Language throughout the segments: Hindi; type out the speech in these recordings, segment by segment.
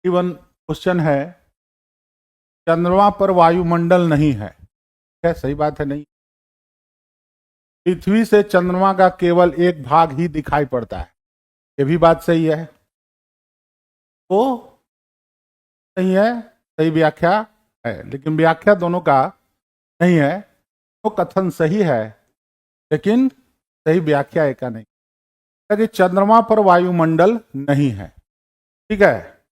इवन क्वेश्चन है, चंद्रमा पर वायुमंडल नहीं है। क्या सही बात है? नहीं। पृथ्वी से चंद्रमा का केवल एक भाग ही दिखाई पड़ता है। ये भी बात सही है। वो सही है, सही व्याख्या है, लेकिन व्याख्या दोनों का नहीं है। वो कथन सही है लेकिन सही व्याख्या एक का नहीं, क्योंकि चंद्रमा पर वायुमंडल नहीं है। ठीक है,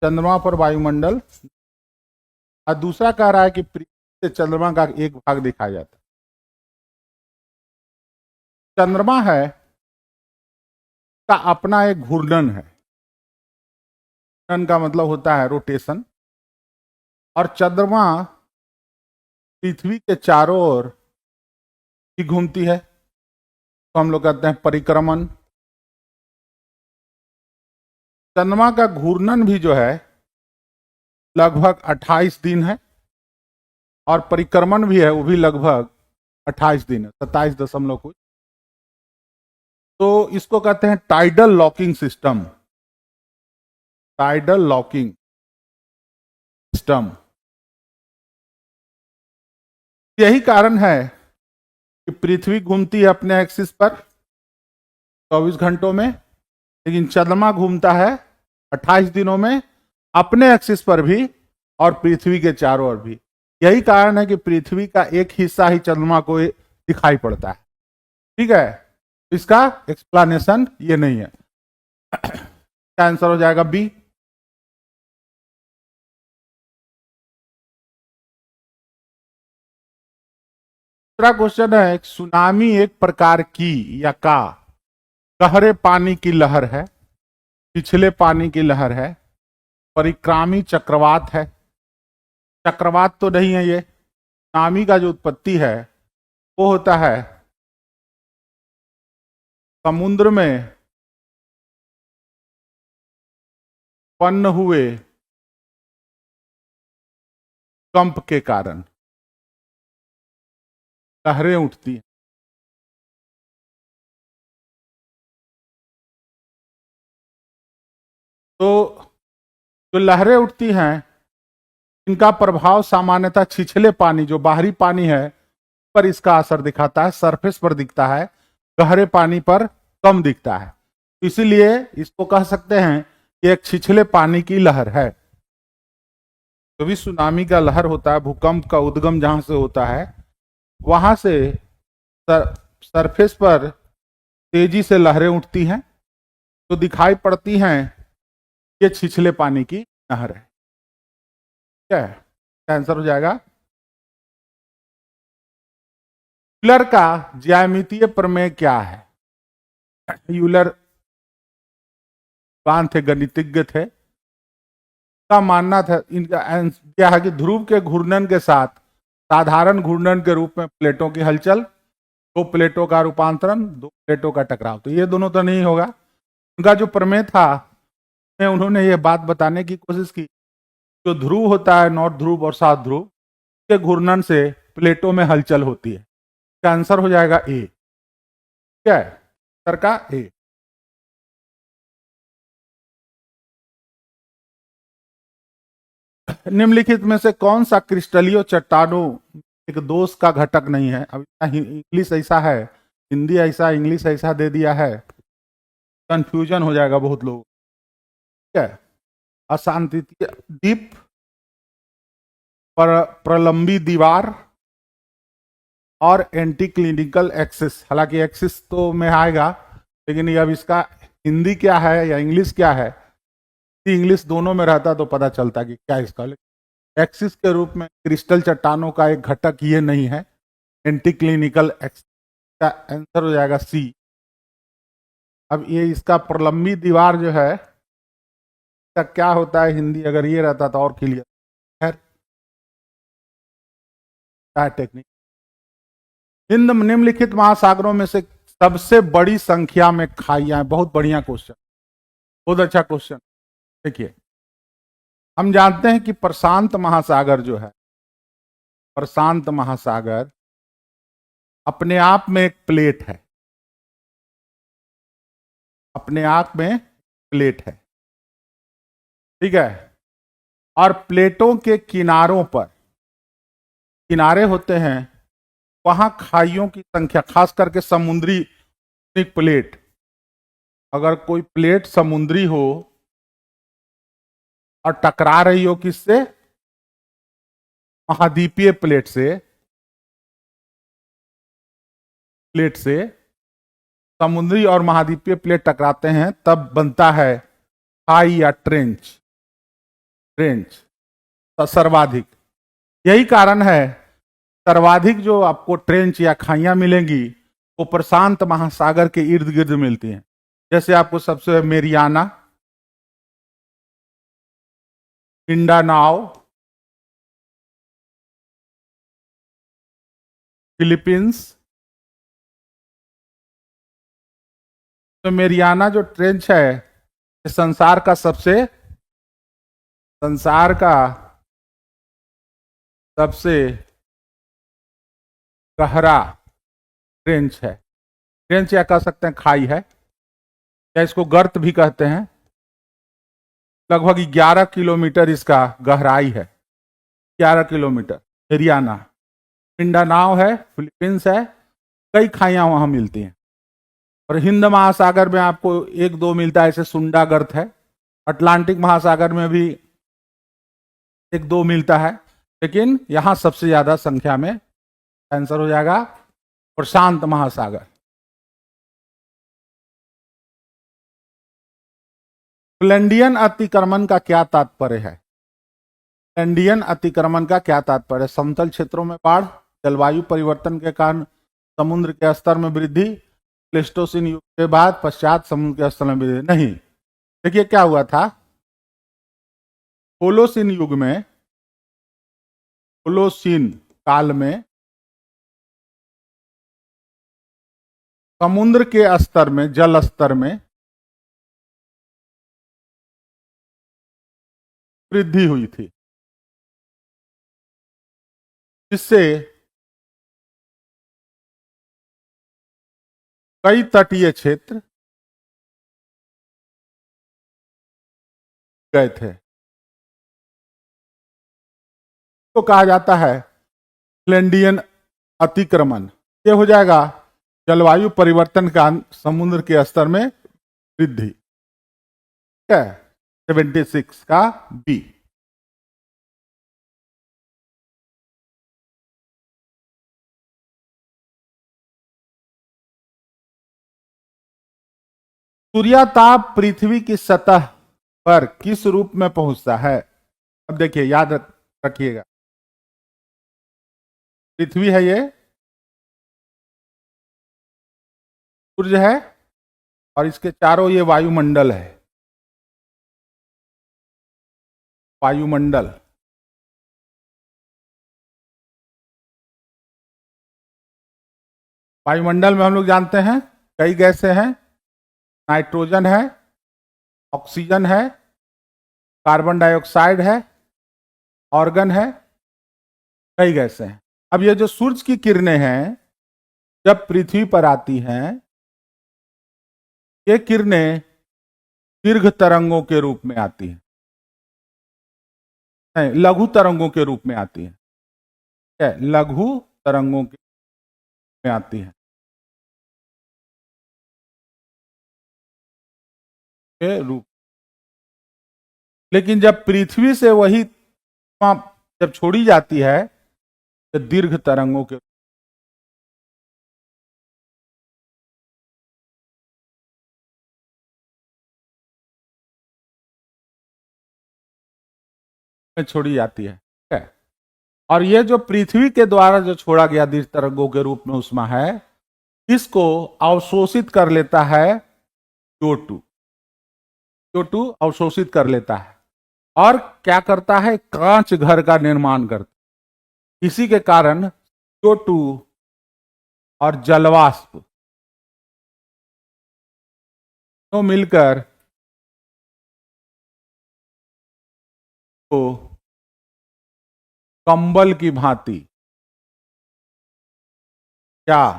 चंद्रमा पर वायुमंडल। और दूसरा कह रहा है कि पृथ्वी से चंद्रमा का एक भाग दिखाया जाता है। चंद्रमा है का अपना एक घूर्णन है। घूर्णन का मतलब होता है रोटेशन। और चंद्रमा पृथ्वी के चारों ओर ही घूमती है, तो हम लोग कहते हैं परिक्रमण। चंद्रमा का घूर्णन भी जो है लगभग 28 दिन है, और परिक्रमण भी है, वो भी लगभग 28 दिन है, 27 कुछ। तो इसको कहते हैं tidal locking system. Tidal locking system. यही कारण है कि पृथ्वी घूमती है अपने एक्सिस पर 24 घंटों में, लेकिन चंद्रमा घूमता है 28 दिनों में अपने एक्सिस पर भी और पृथ्वी के चारों ओर भी। यही कारण है कि पृथ्वी का एक हिस्सा ही चंद्रमा को दिखाई पड़ता है। ठीक है, इसका एक्सप्लेनेशन ये नहीं है। क्या आंसर हो जाएगा? बी। दूसरा क्वेश्चन है, सुनामी एक प्रकार की या का गहरे पानी की लहर है, पिछले पानी की लहर है, परिक्रामी चक्रवात है। चक्रवात तो नहीं है ये। सुनामी का जो उत्पत्ति है वो होता है समुद्र में उत्पन्न हुए कंप के कारण लहरें उठती हैं। तो जो लहरें उठती हैं इनका प्रभाव सामान्यतः छिछले पानी, जो बाहरी पानी है, पर इसका असर दिखाता है, सरफेस पर दिखता है, गहरे पानी पर कम दिखता है। इसीलिए इसको कह सकते हैं कि एक छिछले पानी की लहर है। जो भी सुनामी का लहर होता है, भूकंप का उद्गम जहां से होता है, वहां से सरफेस पर तेजी से लहरें उठती हैं, तो दिखाई पड़ती हैं ये छिछले पानी की नहर है। क्या है? आंसर हो जाएगा। यूलर का ज्यामितीय प्रमेय क्या है? यूलर कौन थे? गणितज्ञ थे। का मानना था, इनका क्या है कि ध्रुव के घूर्णन के साथ साधारण घूर्णन के रूप में प्लेटों की हलचल, दो प्लेटों का रूपांतरण, दो प्लेटों का टकराव। तो ये दोनों तो नहीं होगा। उनका जो प्रमेय था में उन्होंने ये बात बताने की कोशिश की, जो ध्रुव होता है, नॉर्थ ध्रुव और साउथ ध्रुव के घूर्णन से प्लेटों में हलचल होती है। इसका आंसर हो जाएगा ए। क्या है सर का? ए। निम्नलिखित में से कौन सा क्रिस्टलीय चट्टानों एक दोष का घटक नहीं है? अब इंग्लिश ऐसा है, हिंदी ऐसा, इंग्लिश ऐसा दे दिया है, कंफ्यूजन हो जाएगा बहुत लोग। ठीक है, अशांति दीप, प्रलंबी दीवार और एंटी क्लिनिकल एक्सिस। हालांकि एक्सिस तो में आएगा, लेकिन ये अब इसका हिंदी क्या है या इंग्लिश क्या है, इंग्लिश दोनों में रहता तो पता चलता कि क्या इसका। एक्सिस के रूप में क्रिस्टल चट्टानों का एक घटक ये नहीं है एंटी क्लिनिकल एक्सिस। का आंसर हो जाएगा सी। अब ये इसका प्रलंबी दीवार जो है, इसका क्या होता है हिंदी, अगर ये रहता तो और क्लियर। खैर, क्या टेक्निक। हिंद निम्नलिखित महासागरों में से सबसे बड़ी संख्या में खाइयां हैं। बहुत बढ़िया क्वेश्चन, बहुत अच्छा क्वेश्चन। देखिए, हम जानते हैं कि प्रशांत महासागर जो है, प्रशांत महासागर अपने आप में एक प्लेट है, अपने आप में प्लेट है। ठीक है। और प्लेटों के किनारों पर, किनारे होते हैं वहां खाइयों की संख्या, खास करके समुद्री प्लेट, अगर कोई प्लेट समुद्री हो और टकरा रही हो किससे, महाद्वीपीय प्लेट से समुद्री और महाद्वीपीय प्लेट टकराते हैं, तब बनता है खाई या ट्रेंच। ट्रेंच सर्वाधिक, यही कारण है सर्वाधिक जो आपको ट्रेंच या खाइयां मिलेंगी वो प्रशांत महासागर के इर्द गिर्द मिलती हैं। जैसे आपको सबसे मेरियाना, मिंडानाओ, फिलीपींस। तो मेरियाना जो ट्रेंच है ये संसार का सबसे गहरा ट्रेंच है। ट्रेंच या कह सकते हैं खाई है, या इसको गर्त भी कहते हैं। लगभग 11 किलोमीटर इसका गहराई है, 11 किलोमीटर मेरियाना। मिंडानाओ है, फिलीपींस है, कई खाइयां वहां मिलती हैं। और हिंद महासागर में आपको एक दो मिलता है, जैसे सुंडा गर्त है। अटलांटिक महासागर में भी एक दो मिलता है, लेकिन यहां सबसे ज्यादा संख्या में आंसर हो जाएगा प्रशांत महासागर। फ्लैंडियन अतिक्रमण का क्या तात्पर्य है? फ्लैंडियन अतिक्रमण का क्या तात्पर्य है? समतल क्षेत्रों में बाढ़, जलवायु परिवर्तन के कारण समुद्र के स्तर में वृद्धि, प्लेस्टोसीन युग के बाद पश्चात समुद्र के स्तर में वृद्धि। नहीं, देखिए क्या हुआ था, होलोसीन युग में, होलोसीन काल में समुद्र के स्तर में, जल स्तर में वृद्धि हुई थी, जिससे कई तटीय क्षेत्र गए थे। तो कहा जाता है फ्लैंडियन अतिक्रमण। ये हो जाएगा जलवायु परिवर्तन का समुद्र के स्तर में वृद्धि। ठीक है, 76 का बी। सूर्यताप पृथ्वी की सतह पर किस रूप में पहुंचता है? अब देखिए, याद रखिएगा, पृथ्वी है ये, सूर्य है, और इसके चारों ये वायुमंडल है। वायुमंडल, वायुमंडल में हम लोग जानते हैं कई गैसें हैं, नाइट्रोजन है, ऑक्सीजन है, कार्बन डाइऑक्साइड है, ऑर्गन है, कई गैसें हैं। अब ये जो सूरज की किरणें हैं जब पृथ्वी पर आती हैं, ये किरणें दीर्घ तरंगों के रूप में आती हैं, नहीं, लघु तरंगों के रूप में आती हैं। लघु तरंगों के में आती है, के रूप। लेकिन जब पृथ्वी से वही जब छोड़ी जाती है तो दीर्घ तरंगों के में छोड़ी जाती है। ठीक है, और ये जो पृथ्वी के द्वारा जो छोड़ा गया दीर्घ तरंगों के रूप में उष्मा है, इसको अवशोषित कर लेता है CO2। CO2 अवशोषित कर लेता है और क्या करता है, कांच घर का निर्माण करता है। इसी के कारण CO2 और जलवाष्प तो मिलकर तो कंबल की भांति, क्या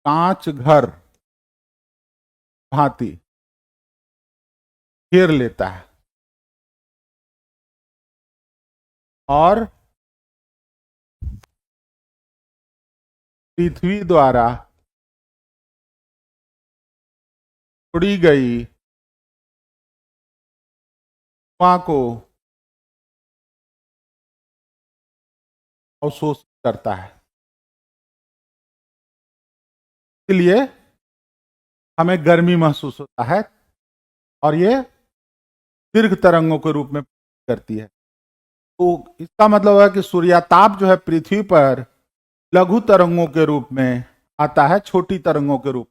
कांच घर भांति घेर लेता है। और पृथ्वी द्वारा छोड़ी गई ऊष्मा को अवशोषित करता है। इसलिए हमें गर्मी महसूस होता है और ये दीर्घ तरंगों के रूप में करती है। तो इसका मतलब है कि सूर्याताप जो है पृथ्वी पर लघु तरंगों के रूप में आता है, छोटी तरंगों के रूप।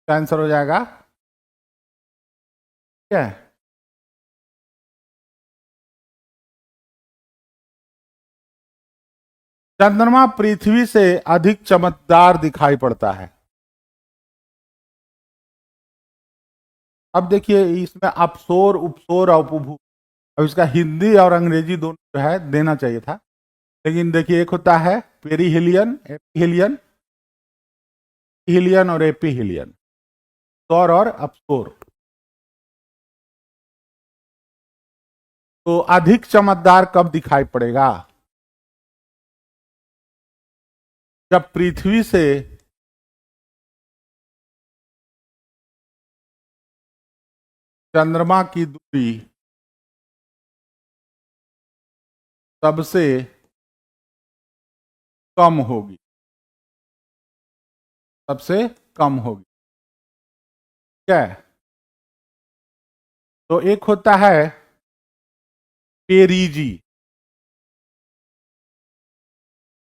आंसर हो जाएगा क्या? चंद्रमा पृथ्वी से अधिक चमकदार दिखाई पड़ता है। अब देखिए इसमें अपसोर, उपसोर और उपभू, अब इसका हिंदी और अंग्रेजी दोनों जो है देना चाहिए था, लेकिन देखिए एक होता है पेरीहिलियन, एपीहिलियन, हिलियन और एपीहिलियन, सौर और अपसोर। तो अधिक चमकदार कब दिखाई पड़ेगा? जब पृथ्वी से चंद्रमा की दूरी सबसे कम होगी, सबसे कम होगी। क्या है? तो एक होता है पेरीजी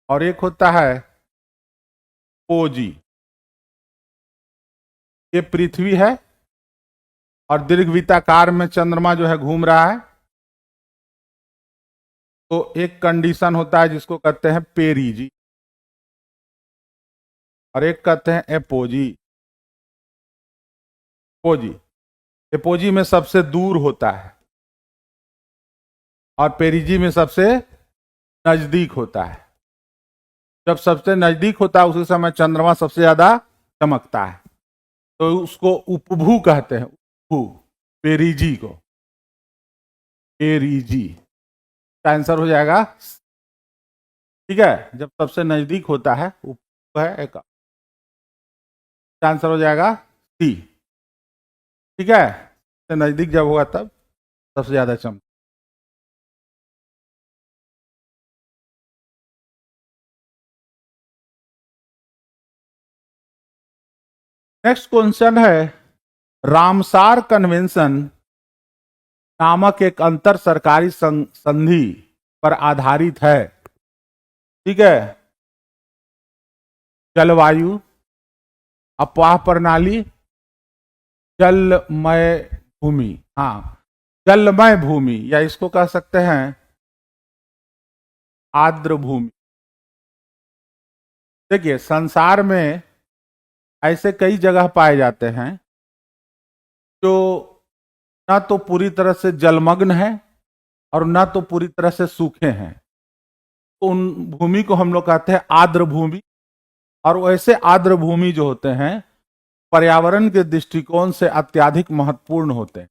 और एक होता है पोजी। ये पृथ्वी है और दीर्घवृत्ताकार में चंद्रमा जो है घूम रहा है। तो एक कंडीशन होता है जिसको कहते हैं पेरीजी और एक कहते हैं एपोजी। पोजी, एपोजी में सबसे दूर होता है और पेरीजी में सबसे नजदीक होता है। जब सबसे नजदीक होता है उसी समय चंद्रमा सबसे ज्यादा चमकता है, तो उसको उपभू कहते हैं। उपभू, पेरीजी को, पेरीजी का आंसर हो जाएगा। ठीक है, जब सबसे नजदीक होता है उपभू है एक, आंसर हो जाएगा सी। ठीक है, सबसे नजदीक जब होगा तब सबसे ज्यादा चमक। नेक्स्ट क्वेश्चन है, रामसार कन्वेंशन नामक एक अंतर सरकारी संधि पर आधारित है। ठीक है, जलवायु, अपवाह प्रणाली, जलमय भूमि, हाँ जलमय भूमि, या इसको कह सकते हैं आर्द्र भूमि। देखिए संसार में ऐसे कई जगह पाए जाते हैं जो ना तो पूरी तरह से जलमग्न है और ना तो पूरी तरह से सूखे हैं। तो उन भूमि को हम लोग कहते हैं आर्द्र भूमि। और वैसे आर्द्र भूमि जो होते हैं पर्यावरण के दृष्टिकोण से अत्यधिक महत्वपूर्ण होते हैं।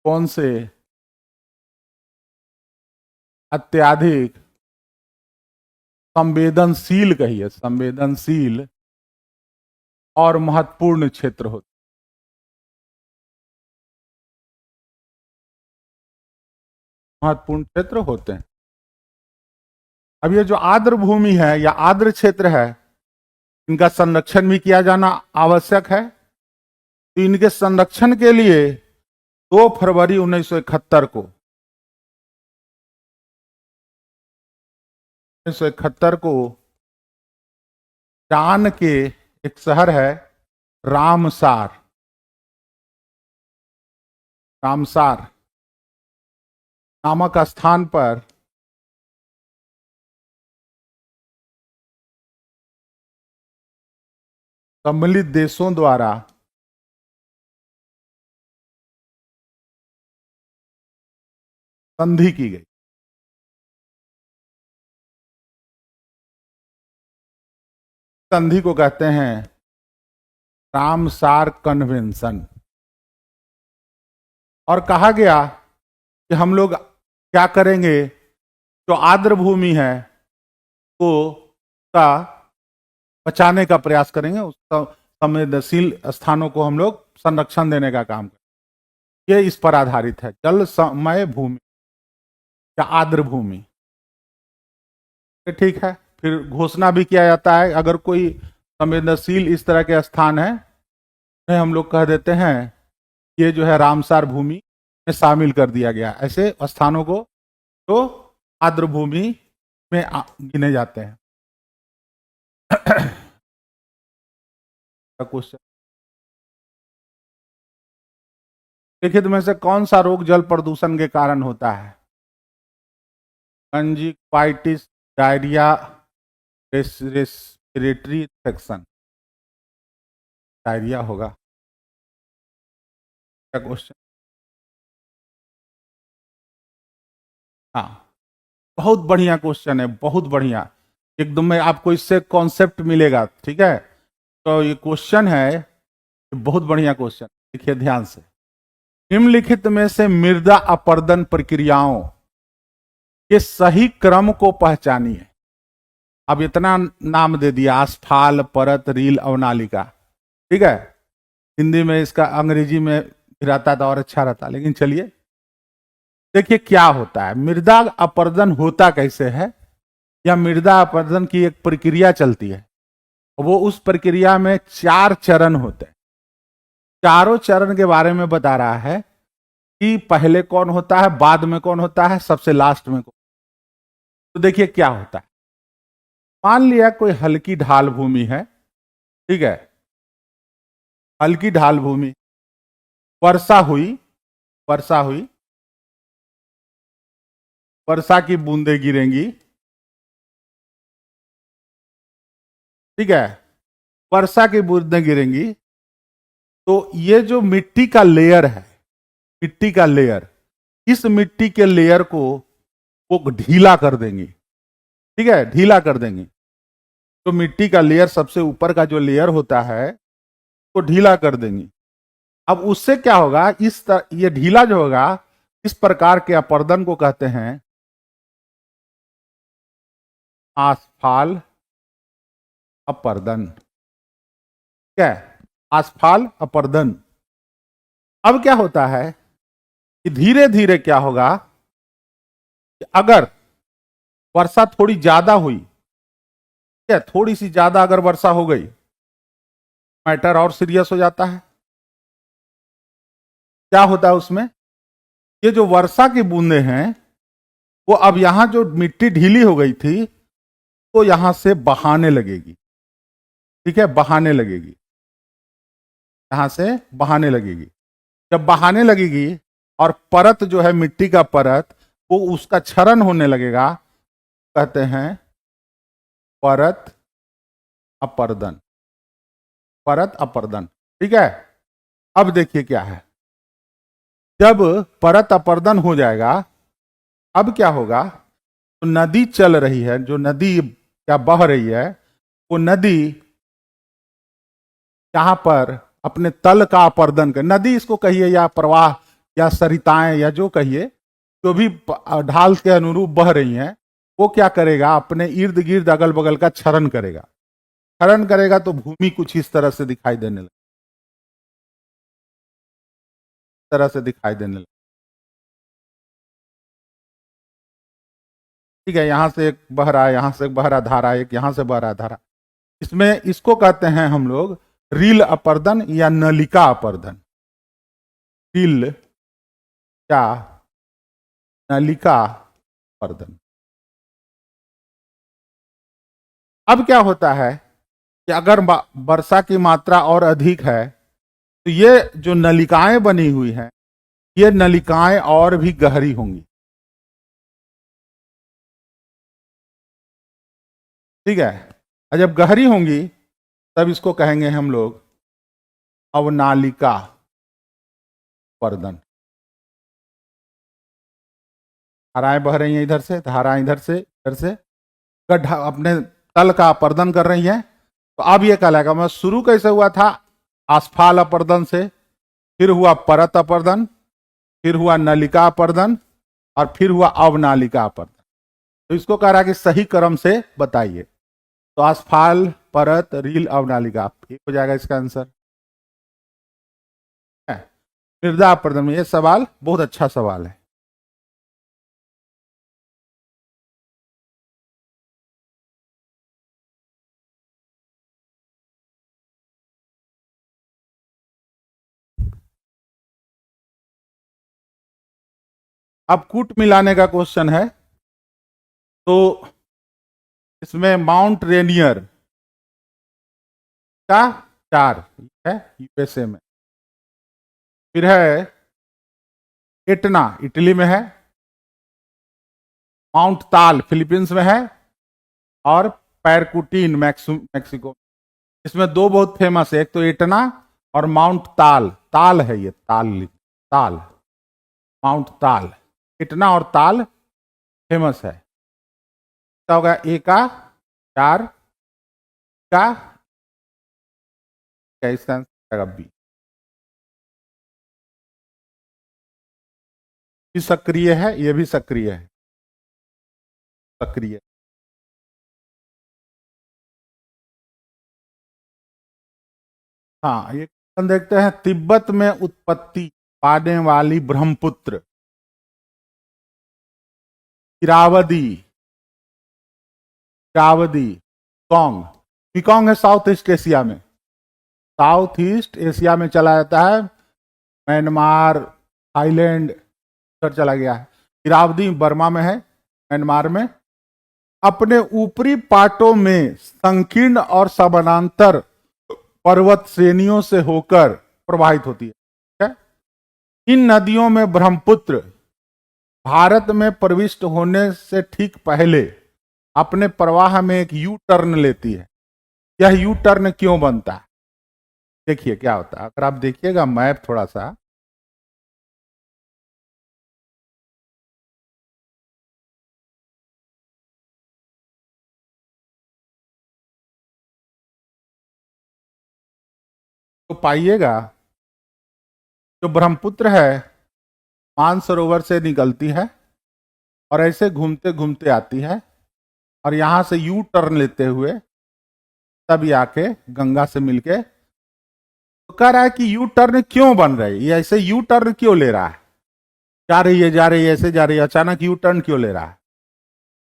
कौन से? अत्यधिक संवेदनशील, कहिए संवेदनशील और महत्वपूर्ण क्षेत्र होते, महत्वपूर्ण क्षेत्र होते हैं। अब ये जो आर्द्र भूमि है या आर्द्र क्षेत्र है, इनका संरक्षण भी किया जाना आवश्यक है। तो इनके संरक्षण के लिए 2 फरवरी 1971 को 1971 को ईरान के एक शहर है रामसार, रामसार नामक स्थान पर सम्मिलित देशों द्वारा संधि की गई। संधि को कहते हैं रामसार कन्वेंशन। और कहा गया कि हम लोग क्या करेंगे, जो आर्द्र भूमि है को का बचाने का प्रयास करेंगे, उसका संवेदनशील स्थानों को हम लोग संरक्षण देने का काम करेंगे। ये इस पर आधारित है, जल समय भूमि या आर्द्र भूमि। ठीक है, फिर घोषणा भी किया जाता है, अगर कोई संवेदनशील इस तरह के स्थान है तो हम लोग कह देते हैं ये जो है रामसार भूमि में शामिल कर दिया गया। ऐसे स्थानों को तो आर्द्र भूमि में गिने जाते हैं। क्वेश्चन, लिखित में से कौन सा रोग जल प्रदूषण के कारण होता है? Conjunctivitis, diarrhoea, respiratory infection. Diarrhoea होगा क्या क्वेश्चन? हाँ, बहुत बढ़िया क्वेश्चन है, बहुत बढ़िया, एकदम में आपको इससे कॉन्सेप्ट मिलेगा। ठीक है, तो ये क्वेश्चन है, बहुत बढ़िया क्वेश्चन, देखिए ध्यान से। निम्नलिखित में से मृदा अपरदन प्रक्रियाओं के सही क्रम को पहचानिए। अब इतना नाम दे दिया, आस्फाल, परत, रील, अवनालिका। ठीक है, हिंदी में इसका अंग्रेजी में रहता तो और अच्छा रहता, लेकिन चलिए देखिए क्या होता है। मृदा अपरदन होता कैसे है, या मृदा अपरदन की एक प्रक्रिया चलती है, वो उस प्रक्रिया में 4 चरण होते हैं। चारों चरण के बारे में बता रहा है कि पहले कौन होता है, बाद में कौन होता है, सबसे लास्ट में कौन। तो देखिए क्या होता है। मान लिया कोई हल्की ढाल भूमि है, ठीक है, हल्की ढाल भूमि, वर्षा हुई, वर्षा हुई, वर्षा की बूंदें गिरेंगी, ठीक है, वर्षा की बूंदें गिरेंगी, तो ये जो मिट्टी का लेयर है, मिट्टी का लेयर, इस मिट्टी के लेयर को वो ढीला कर देंगी। ठीक है, ढीला कर देंगी। तो मिट्टी का लेयर, सबसे ऊपर का जो लेयर होता है, तो ढीला कर देंगी। अब उससे क्या होगा, ये ढीला जो होगा, इस प्रकार के अपरदन को कहते हैं आस्फाल अपरदन। क्या है? आस्फाल अपरदन। अब क्या होता है कि धीरे धीरे क्या होगा, अगर वर्षा थोड़ी ज्यादा हुई, क्या थोड़ी सी ज्यादा अगर वर्षा हो गई, मैटर और सीरियस हो जाता है। क्या होता है उसमें, ये जो वर्षा की बूंदें हैं, वो अब यहां जो मिट्टी ढीली हो गई थी, तो यहां से बहाने लगेगी। ठीक है, बहाने लगेगी, यहां से बहाने लगेगी। जब बहाने लगेगी और परत जो है, मिट्टी का परत, वो उसका क्षरण होने लगेगा, कहते हैं परत अपरदन। परत अपरदन। ठीक है, अब देखिए क्या है, जब परत अपरदन हो जाएगा, अब क्या होगा, तो नदी चल रही है, जो नदी क्या बह रही है, वो नदी यहां पर अपने तल का अपरदन कर, नदी इसको कहिए या प्रवाह या सरिताएं या जो कहिए, जो भी ढाल के अनुरूप बह रही हैं, वो क्या करेगा, अपने इर्द गिर्द अगल बगल का क्षरण करेगा। क्षरण करेगा तो भूमि कुछ इस तरह से दिखाई देने लगे, तरह से दिखाई देने लगे। ठीक है, यहां से एक बह रहा है, यहां से एक बह रहा धारा, एक यहां से बह रहा धारा। इसमें इसको कहते हैं हम लोग रील अपरदन या नलिका अपरदन। रील या नलिका अपरदन। अब क्या होता है कि अगर वर्षा की मात्रा और अधिक है, तो ये जो नलिकाएं बनी हुई हैं, ये नलिकाएं और भी गहरी होंगी। ठीक है, और जब गहरी होंगी, तब इसको कहेंगे हम लोग अवनालिका अपरदन। धाराएं बह रही हैं इधर से, धाराएं इधर से, इधर से, गड्ढा अपने तल का अपरदन कर रही हैं। तो अब ये कहलाएगा, मैं शुरू कैसे हुआ था, आस्फाल अपरदन से, फिर हुआ परत अपरदन, फिर हुआ नलिका अपर्दन, और फिर हुआ अवनालिका अपर्दन। तो इसको कह रहा है कि सही क्रम से बताइए। तो आस्फाल, परत, रील, अवनालिका, एक हो जाएगा इसका आंसर। मृदा अपर्दन में, यह सवाल बहुत अच्छा सवाल है। अब कूट मिलाने का क्वेश्चन है। तो इसमें माउंट रेनियर का 4 है यूएसए में, फिर है एटना इटली में है, माउंट ताल फिलीपींस में है, और पैरकुटीन मैक्सिको। इसमें दो बहुत फेमस है, एक तो एटना और माउंट ताल। ताल है ये, ताल, माउंट ताल। एटना और ताल फेमस है। क्या होगा? ए का 4 का क्या इसका आंसर? बी। भी सक्रिय है, ये भी सक्रिय है, सक्रिय। हाँ, ये देखते हैं। तिब्बत में उत्पत्ति पाने वाली ब्रह्मपुत्र इरावदी, इरावदी मेकोंग। मेकोंग है साउथ ईस्ट एशिया में, साउथ ईस्ट एशिया में चला जाता है। म्यांमार, थाईलैंड उधर चला गया है। इरावदी बर्मा में है, म्यांमार में। अपने ऊपरी पाटों में संकीर्ण और समानांतर पर्वत श्रेणियों से होकर प्रवाहित होती है। ठीक है? इन नदियों में ब्रह्मपुत्र भारत में प्रविष्ट होने से ठीक पहले अपने प्रवाह में एक यू टर्न लेती है। यह यू टर्न क्यों बनता है? देखिए क्या होता है, अगर आप देखिएगा मैप थोड़ा सा, तो पाइएगा जो ब्रह्मपुत्र है मानसरोवर से निकलती है और ऐसे घूमते घूमते आती है, और यहां से यू टर्न लेते हुए तब ये आके गंगा से मिलके। तो कह रहा है कि यू टर्न क्यों बन रहा है, ये ऐसे यू टर्न क्यों ले रहा है, जा रही है, जा रही है, ऐसे जा रही है, अचानक यू टर्न क्यों ले रहा है?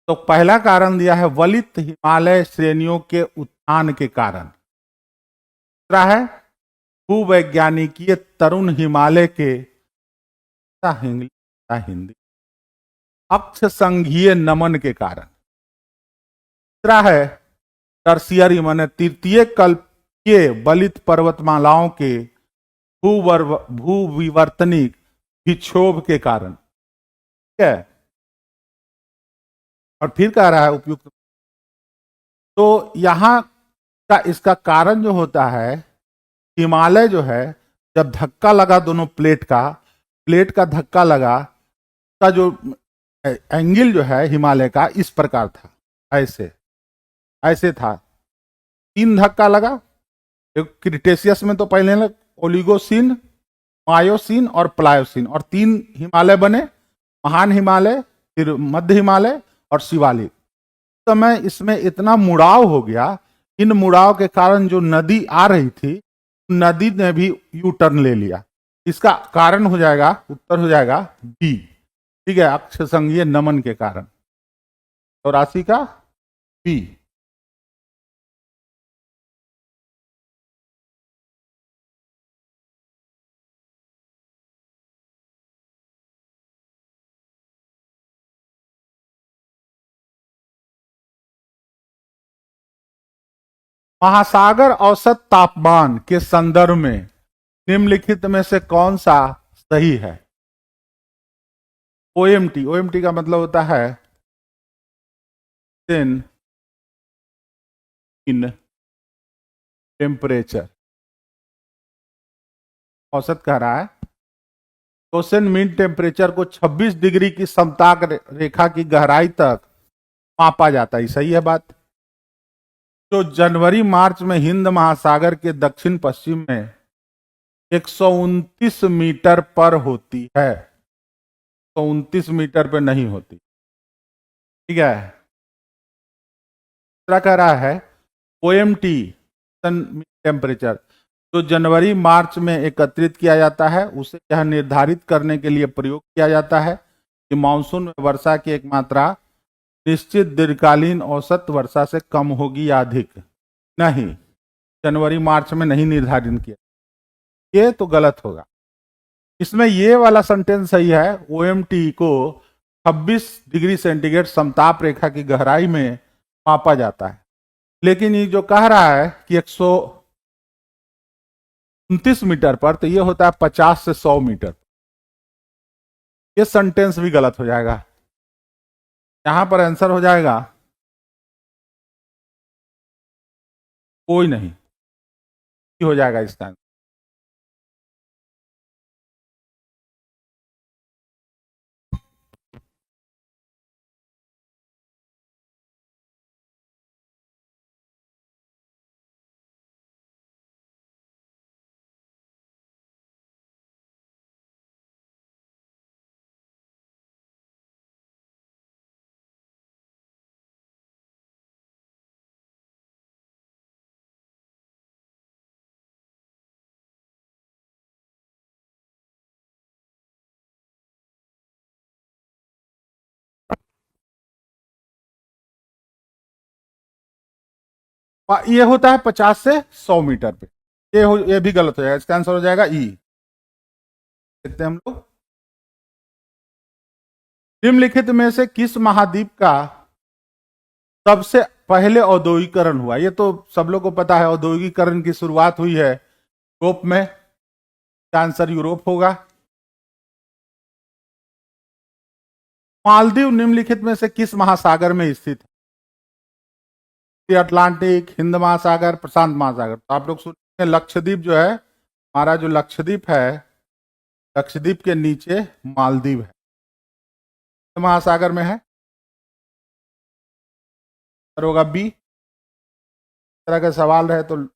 तो पहला कारण दिया है वलित हिमालय श्रेणियों के उत्थान के कारण। दूसरा है भूवैज्ञानिकीय तरुण हिमालय के हिंदी अक्ष संघीय नमन के कारण। तीसरा है टर्सियरी माने तृतीय कल्प के बलित पर्वतमालाओं के भूविवर्तनिक विक्षोभ के कारण। ठीक है? और फिर कह रहा है उपयुक्त। तो यहां का इसका कारण जो होता है, हिमालय जो है, जब धक्का लगा दोनों प्लेट का धक्का लगा, का जो एंगल जो है हिमालय का इस प्रकार था, ऐसे ऐसे था। 3 धक्का लगा। क्रिटेशियस में तो पहले ओलिगोसीन, मायोसीन और प्लायोसीन, और 3 हिमालय बने, महान हिमालय, फिर मध्य हिमालय और शिवालिक। समय इसमें इतना मुड़ाव हो गया, इन मुड़ाव के कारण जो नदी आ रही थी, नदी ने भी यू टर्न ले लिया। इसका कारण हो जाएगा, उत्तर हो जाएगा बी। ठीक है? अक्ष संघीय नमन के कारण। तो राशि का बी। महासागर औसत तापमान के संदर्भ में निम्नलिखित में से कौन सा सही है? ओएमटी, ओएमटी का मतलब होता है इन टेम्परेचर। औसत कह रहा है क्वेश्चन मीन टेम्परेचर को 26 डिग्री की समताप रेखा की गहराई तक मापा जाता है। सही है बात? जो जनवरी मार्च में हिंद महासागर के दक्षिण पश्चिम में 129 मीटर पर होती है। 129 मीटर पे नहीं होती। ठीक है, दूसरा कह रहा है ओएमटी टेम्परेचर जो जनवरी मार्च में एकत्रित किया जाता है, उसे यह निर्धारित करने के लिए प्रयोग किया जाता है कि मानसून में वर्षा की एक मात्रा निश्चित दीर्घकालीन औसत वर्षा से कम होगी या अधिक। नहीं, जनवरी मार्च में नहीं निर्धारित किया, ये तो गलत होगा। इसमें ये वाला सेंटेंस सही है, ओएमटी को 26 डिग्री सेंटीग्रेड समताप रेखा की गहराई में मापा जाता है। लेकिन ये जो कह रहा है कि 129 मीटर पर, तो ये होता है 50 से 100 मीटर। ये सेंटेंस भी गलत हो जाएगा। यहां पर आंसर हो जाएगा कोई नहीं, हो जाएगा इसका आंसर। ये होता है 50 से 100 मीटर पे। ये भी गलत हो जाएगा, इसका आंसर हो जाएगा ई। देखते हैं हम लोग, निम्नलिखित में से किस महाद्वीप का सबसे पहले औद्योगिकरण हुआ? ये तो सब लोग को पता है, औद्योगिकरण की शुरुआत हुई है यूरोप में। आंसर यूरोप होगा। मालदीव निम्नलिखित में से किस महासागर में स्थित है? अटलांटिक, हिंद महासागर, प्रशांत महासागर। तो आप लोग सुनिए, लक्षद्वीप जो है हमारा, जो लक्षद्वीप है, लक्षद्वीप के नीचे मालदीव है, महासागर में है। होगा बी। तरह का सवाल रहे तो लोग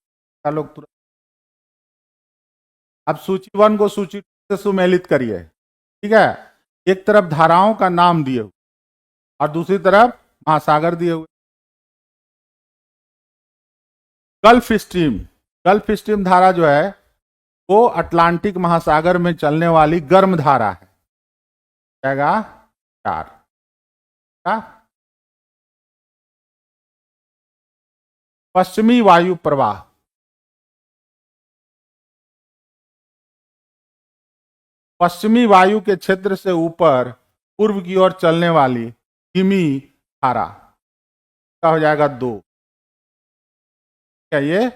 तुरंत। अब सूची 1 को सूची 2 से सुमेलित करिए। ठीक है, एक तरफ धाराओं का नाम दिए हुए और दूसरी तरफ महासागर दिए हुए। गल्फ स्ट्रीम, गल्फ स्ट्रीम धारा जो है वो अटलांटिक महासागर में चलने वाली गर्म धारा है। जाएगा 4 का। पश्चिमी वायु प्रवाह, पश्चिमी वायु के क्षेत्र से ऊपर पूर्व की ओर चलने वाली धीमी धारा का हो जाएगा 2। क्या ये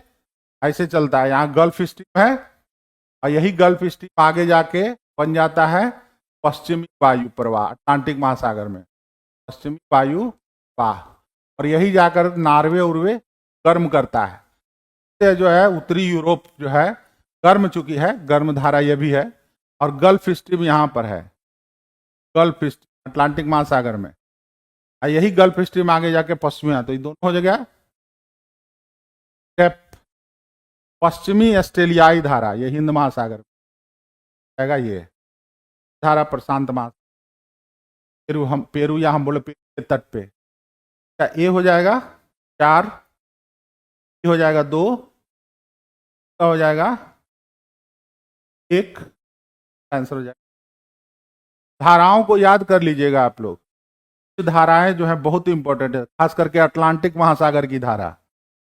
ऐसे चलता है? यहां गल्फ स्ट्रीम है और यही गल्फ स्ट्रीम आगे जाके बन जाता है पश्चिमी वायु प्रवाह अटलांटिक महासागर में, पश्चिमी वायु प्रवाह। और यही जाकर नार्वे उर्वे गर्म करता है। जो है उत्तरी यूरोप जो है गर्म चुकी है, गर्म धारा यह भी है। और गल्फ स्ट्रीम यहां पर है, गल्फ स्ट्रीम अटलांटिक महासागर में, और यही गल्फ स्ट्रीम आगे जाके पश्चिमी, तो ये दोनों हो जाएगा पश्चिमी ऑस्ट्रेलियाई धारा, ये हिंद महासागर में आएगा। ये धारा प्रशांत महासागर, पेरू या हम बोले पेरू के तट पे। क्या ए हो जाएगा 4, ए हो जाएगा 2, का हो जाएगा 1, आंसर हो जाएगा। धाराओं को याद कर लीजिएगा आप लोग, धाराएं जो है बहुत इंपॉर्टेंट है, खास करके अटलांटिक महासागर की धारा,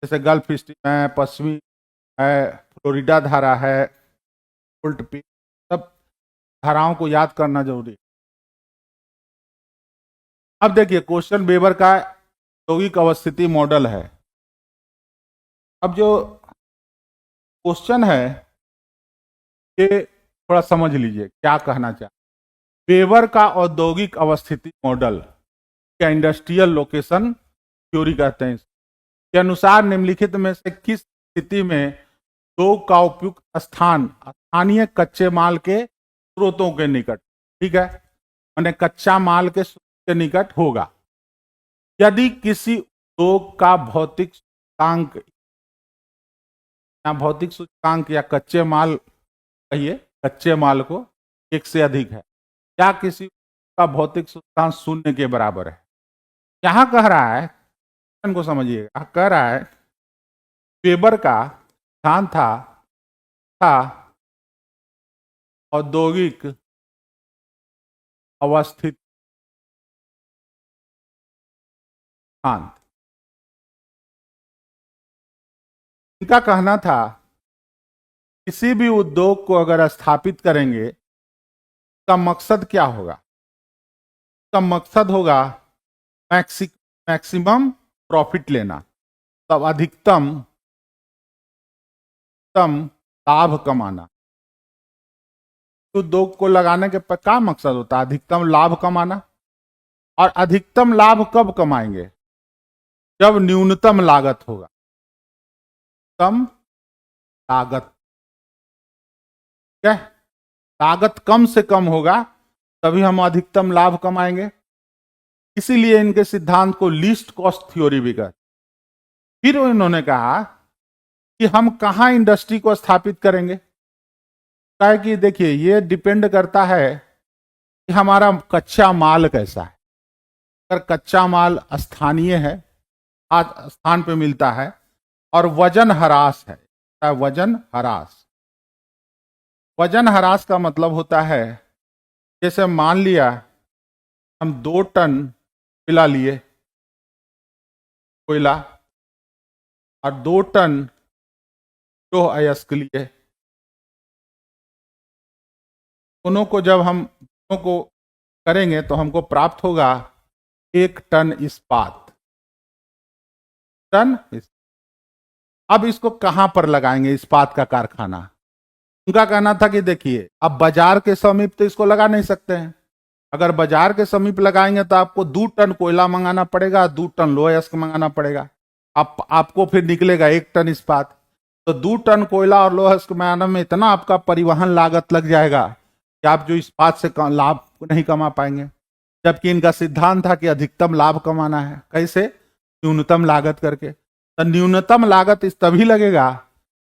जैसे गल्फ स्ट्रीम है, पश्चिमी है, फ्लोरिडा धारा है, उल्ट पे, सब धाराओं को याद करना जरूरी है। अब देखिए क्वेश्चन वेबर का यौगिक अवस्थिति मॉडल है। अब जो क्वेश्चन है ये थोड़ा समझ लीजिए क्या कहना चाहे। वेबर का औद्योगिक अवस्थिति मॉडल या इंडस्ट्रियल लोकेशन थ्योरी कहते हैं के अनुसार निम्नलिखित में से किस स्थिति में उद्योग का उपयुक्त स्थान स्थानीय कच्चे माल के स्रोतों के निकट, ठीक है, मैंने कच्चा माल के स्रोत के निकट होगा। यदि किसी उद्योग का भौतिक सूचकांक या भौतिक सूचकांक या कच्चे माल, कहिए कच्चे माल को 1 से अधिक है, या किसी का भौतिक सूचकांक शून्य के बराबर है। यहां कह रहा है, को समझिएगा, कह रहा है वेबर का स्थान था औद्योगिक अवस्थित स्थान। इनका कहना था किसी भी उद्योग को अगर स्थापित करेंगे तो मकसद क्या होगा? उसका मकसद होगा मैक्सिमम प्रॉफिट लेना, तब अधिकतम लाभ कमाना। उद्योग को लगाने के क्या मकसद होता है? अधिकतम लाभ कमाना। और अधिकतम लाभ कब कमाएंगे? जब न्यूनतम लागत होगा। कम लागत, क्या लागत कम से कम होगा तभी हम अधिकतम लाभ कमाएंगे। इसीलिए इनके सिद्धांत को लीस्ट कॉस्ट थ्योरी भी कहते। फिर इन्होंने कहा कि हम कहां इंडस्ट्री को स्थापित करेंगे। क्या कि देखिए, ये डिपेंड करता है कि हमारा कच्चा माल कैसा है। अगर कच्चा माल स्थानीय है, आज स्थान पे मिलता है, और वजन ह्रास है, वजन ह्रास। वजन ह्रास का मतलब होता है, जैसे मान लिया हम 2 टन कोयला लिए, कोयला, और 2 टन लौह अयस्क लिए। दोनों को जब हम दोनों को करेंगे तो हमको प्राप्त होगा 1 टन इस्पात। अब इसको कहां पर लगाएंगे इस्पात का कारखाना? उनका कहना था कि देखिए, अब बाजार के समीप तो इसको लगा नहीं सकते हैं। अगर बाजार के समीप लगाएंगे तो आपको 2 टन कोयला मंगाना पड़ेगा, 2 टन लोहा अयस्क मंगाना पड़ेगा। आपको फिर निकलेगा 1 टन इस्पात। तो 2 टन कोयला और लोहा अयस्क मंगाने में इतना आपका परिवहन लागत लग जाएगा कि आप जो इस्पात से लाभ नहीं कमा पाएंगे। जबकि इनका सिद्धांत था कि अधिकतम लाभ कमाना है। कैसे? न्यूनतम लागत करके। तो न्यूनतम लागत इस तभी लगेगा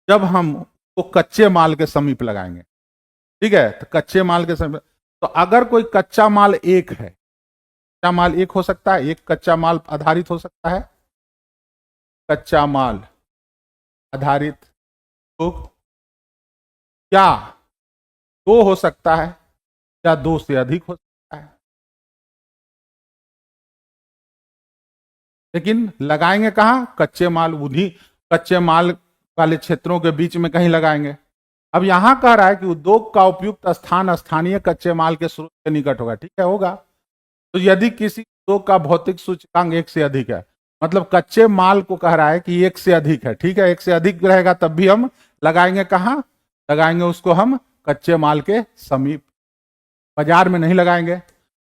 जब हम वो कच्चे माल के समीप लगाएंगे। ठीक है, तो कच्चे माल के समीप, तो अगर कोई कच्चा माल एक है, कच्चा माल एक हो सकता है, एक कच्चा माल आधारित हो सकता है, कच्चा माल आधारित तो क्या 2 हो सकता है या 2 से अधिक हो सकता है। लेकिन लगाएंगे कहां? कच्चे माल, उन्हीं कच्चे माल वाले क्षेत्रों के बीच में कहीं लगाएंगे। अब यहां कह रहा है कि उद्योग का उपयुक्त स्थान स्थानीय कच्चे माल के स्रोत के निकट होगा। ठीक है, होगा। तो यदि किसी उद्योग का भौतिक सूचकांक 1 से अधिक है, मतलब कच्चे माल को कह रहा है कि 1 से अधिक है। ठीक है, 1 से अधिक रहेगा तब भी हम लगाएंगे कहां? लगाएंगे उसको हम कच्चे माल के समीप, बाजार में नहीं लगाएंगे।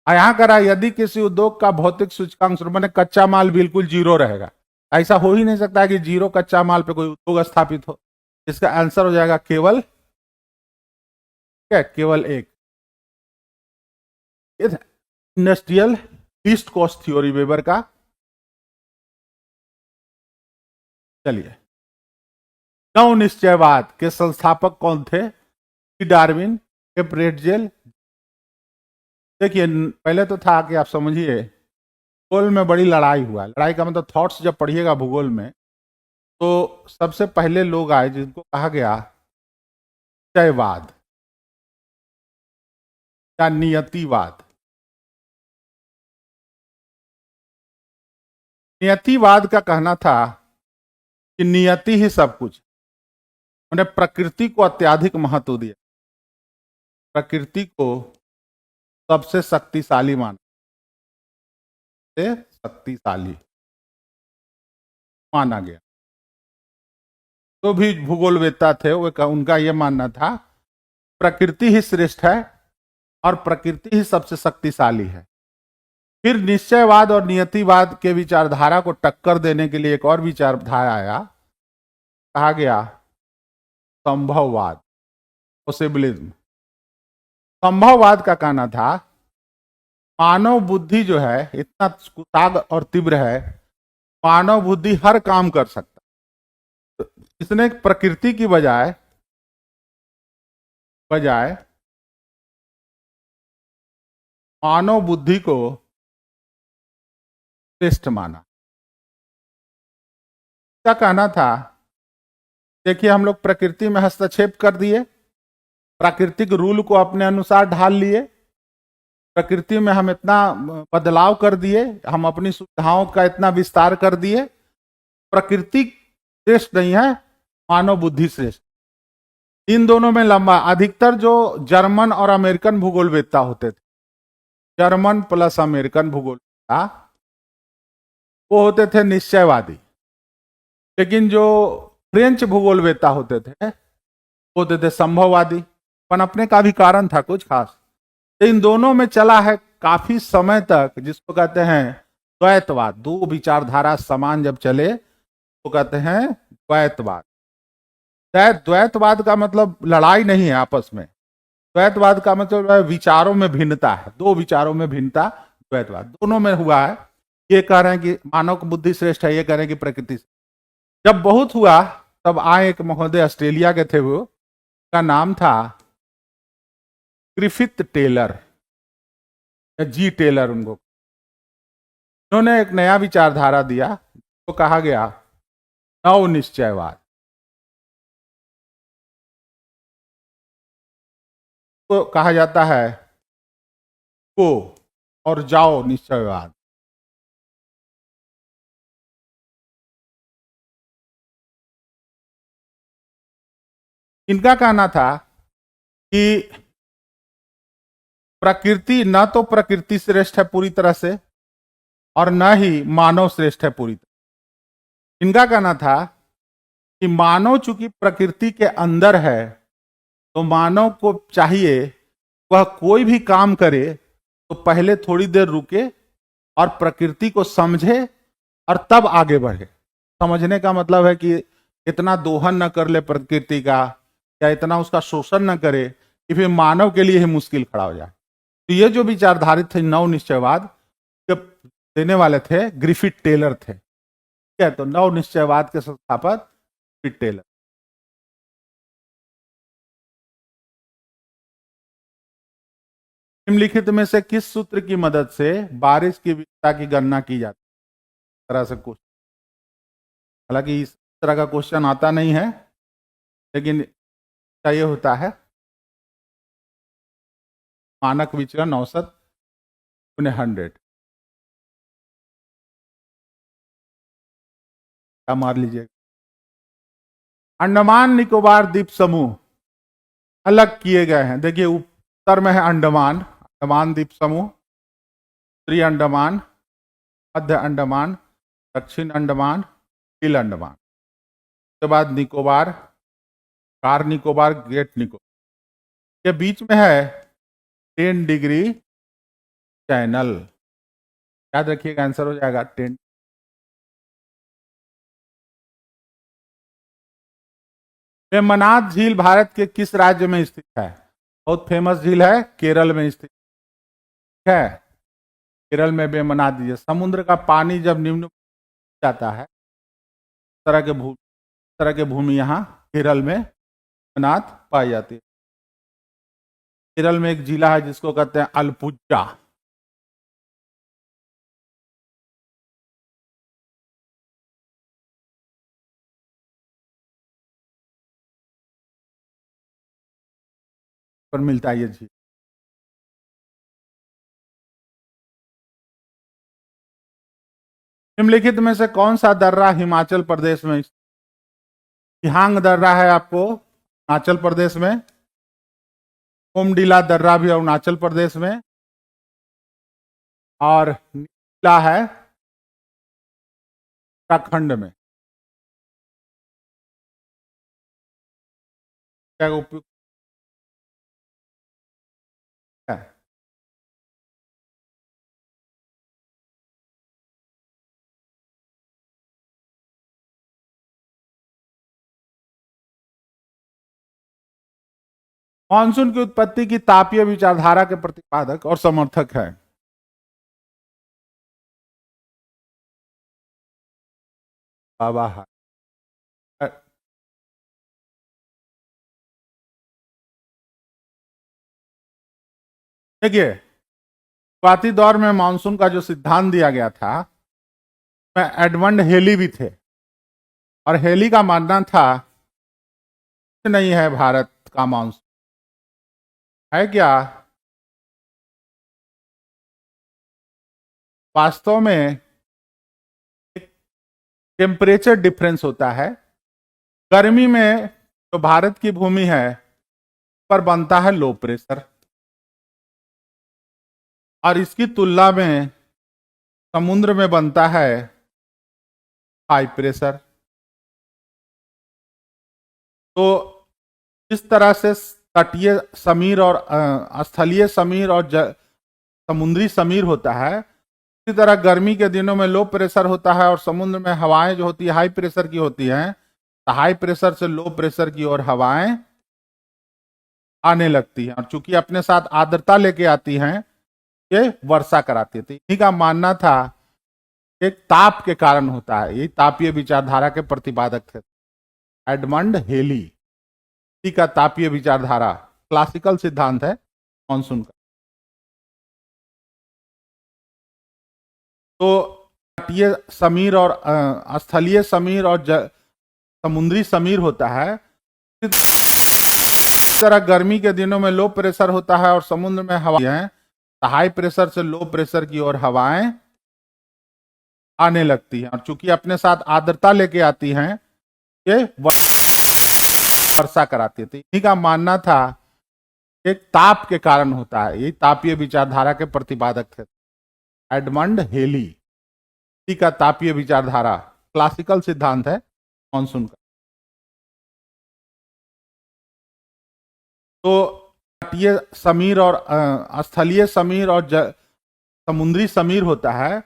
यहां कह रहा है यदि किसी उद्योग का भौतिक सूचकांक मैंने कच्चा माल बिल्कुल 0 रहेगा। ऐसा हो ही नहीं सकता है कि 0 कच्चा माल पे कोई उद्योग स्थापित हो। इसका आंसर हो जाएगा केवल क्या? केवल 1। Industrial least cost theory weber का। चलिए, नव निश्चयवाद के संस्थापक कौन थे? Darwin, pretzel. देखिए, पहले तो था कि आप समझिए, भूगोल में बड़ी लड़ाई हुआ। लड़ाई का मतलब थॉट्स जब पढ़िएगा भूगोल में, तो सबसे पहले लोग आए जिनको कहा गया निश्चयवाद या नियतिवाद। नियतिवाद का कहना था कि नियति ही सब कुछ। उन्हें प्रकृति को अत्यधिक महत्व दिया, प्रकृति को सबसे शक्तिशाली माना, से शक्तिशाली माना गया। तो भी भूगोलवेत्ता थे वो उनका यह मानना था प्रकृति ही श्रेष्ठ है और प्रकृति ही सबसे शक्तिशाली है। फिर निश्चयवाद और नियतिवाद के विचारधारा को टक्कर देने के लिए एक और विचारधारा आया, कहा गया संभववाद, पॉसिबिलिज्म। संभववाद का कहना था मानव बुद्धि जो है इतना कुताग और तीव्र है, मानव बुद्धि हर काम कर सकता। तो इसने प्रकृति की बजाय मानव बुद्धि को श्रेष्ठ माना। क्या कहना था? देखिए, हम लोग प्रकृति में हस्तक्षेप कर दिए, प्राकृतिक रूल को अपने अनुसार ढाल लिए, प्रकृति में हम इतना बदलाव कर दिए, हम अपनी सुविधाओं का इतना विस्तार कर दिए। प्रकृति श्रेष्ठ नहीं है, मानव बुद्धि श्रेष्ठ। इन दोनों में लंबा, अधिकतर जो जर्मन और अमेरिकन भूगोलवेत्ता होते थे, जर्मन प्लस अमेरिकन भूगोलवेत्ता, वो होते थे निश्चयवादी। लेकिन जो फ्रेंच भूगोलवेत्ता होते थे, होते थे संभववादी। पनपने का भी कारण था कुछ खास। तो इन दोनों में चला है काफी समय तक, जिसको कहते हैं द्वैतवाद। दो विचारधारा समान जब चले तो कहते हैं द्वैतवाद। द्वैतवाद का मतलब लड़ाई नहीं है आपस में, द्वैतवाद का मतलब विचारों में भिन्नता है, दो विचारों में भिन्नता। द्वैतवाद दोनों में हुआ है। ये कह रहे हैं कि मानव की बुद्धि श्रेष्ठ है, ये कह रहे हैं कि प्रकृति। जब बहुत हुआ तब आए एक महोदय, ऑस्ट्रेलिया के थे, वो का नाम था ग्रिफिथ टेलर या जी टेलर। उनको उन्होंने एक नया विचारधारा दिया, तो कहा गया नव निश्चयवाद। तो कहा जाता है को और जाओ निश्चयवाद। इनका कहना था कि प्रकृति, न तो प्रकृति श्रेष्ठ है पूरी तरह से और न ही मानव श्रेष्ठ है पूरी तरह। इनका कहना था कि मानव चूंकि प्रकृति के अंदर है, तो मानव को चाहिए वह कोई भी काम करे तो पहले थोड़ी देर रुके और प्रकृति को समझे और तब आगे बढ़े। समझने का मतलब है कि इतना दोहन न कर ले प्रकृति का, या इतना उसका शोषण न करे कि फिर मानव के लिए ही मुश्किल खड़ा हो जाए। तो ये जो विचारधारित थे नव निश्चयवाद के देने वाले थे, ग्रिफिथ टेलर थे। ठीक है, तो नव निश्चयवाद के संस्थापक ग्रिफिथ टेलर। निम्नलिखित में से किस सूत्र की मदद से बारिश की विविधता की गणना की जाती है? तरह से क्वेश्चन, हालांकि इस तरह का क्वेश्चन आता नहीं है, लेकिन चाहिए होता है। मानक विचलन औसत 100 क्या मार लीजिएगा। अंडमान निकोबार द्वीप समूह अलग किए गए हैं। देखिए, उत्तर में है अंडमान, अंडमान द्वीप समूह, उत्तरी अंडमान, मध्य अंडमान, दक्षिण अंडमान, नील अंडमान। उसके बाद निकोबार, कार निकोबार, ग्रेट निकोबार। के बीच में है 10 डिग्री चैनल। याद रखिएगा, आंसर हो जाएगा 10। वेम्बनाड झील भारत के किस राज्य में स्थित है? बहुत फेमस झील है, केरल में स्थित है। केरल में वेम्बनाड झील। समुद्र का पानी जब निम्न जाता है, तरह के भूमि यहाँ केरल में वेम्बनाड पाई जाती है। केरल में एक जिला है जिसको कहते हैं अलपुजा। पर मिलता है ये झील। निम्नलिखित में से कौन सा दर्रा हिमाचल प्रदेश में? सिहांग दर्रा है आपको हिमाचल प्रदेश में, ओमडीला दर्रा भी अरुणाचल प्रदेश में, और नीला है उत्तराखंड में। क्या उपयुक्त है? मानसून की उत्पत्ति की तापीय विचारधारा के प्रतिपादक और समर्थक है। बाबा है। देखिए, शुरुआती दौर में मानसून का जो सिद्धांत दिया गया था, में एडमंड हेली भी थे और हेली का मानना था नहीं है भारत का मानसून है क्या। वास्तव में टेम्परेचर डिफरेंस होता है। गर्मी में जो भारत की भूमि है पर बनता है लो प्रेशर और इसकी तुलना में समुद्र में बनता है हाई प्रेशर। तो इस तरह से तटीय समीर और स्थलीय समीर और समुद्री समीर होता है, इसी तरह गर्मी के दिनों में लो प्रेशर होता है और समुद्र में हवाएं जो होती है हाई प्रेशर की होती हैं। तो हाई प्रेशर से लो प्रेशर की ओर हवाएं आने लगती हैं और चूंकि अपने साथ आर्द्रता लेके आती हैं, ये वर्षा कराती थी। इन्हीं का मानना था एक ताप के कारण होता है। यही तापीय विचारधारा के प्रतिपादक थे एडमंड हेली। इसी का तापीय विचारधारा क्लासिकल सिद्धांत है मानसून का। तो तटीय समीर और स्थलीय समीर और समुद्री समीर होता है। इस तरह गर्मी के दिनों में लो प्रेशर होता है और समुद्र में हवाएं तो हाई प्रेशर से लो प्रेशर की ओर हवाएं आने लगती हैं और चूंकि अपने साथ आर्द्रता लेके आती हैं, ये वर्षा कराती थी। इन्हीं का मानना था एक ताप के कारण होता है। यही तापीय विचारधारा के प्रतिपादक थे एडमंड हेली। इसी का तापीय विचारधारा क्लासिकल सिद्धांत है मानसून का। तो तटीय समीर और स्थलीय समीर और समुद्री समीर होता है।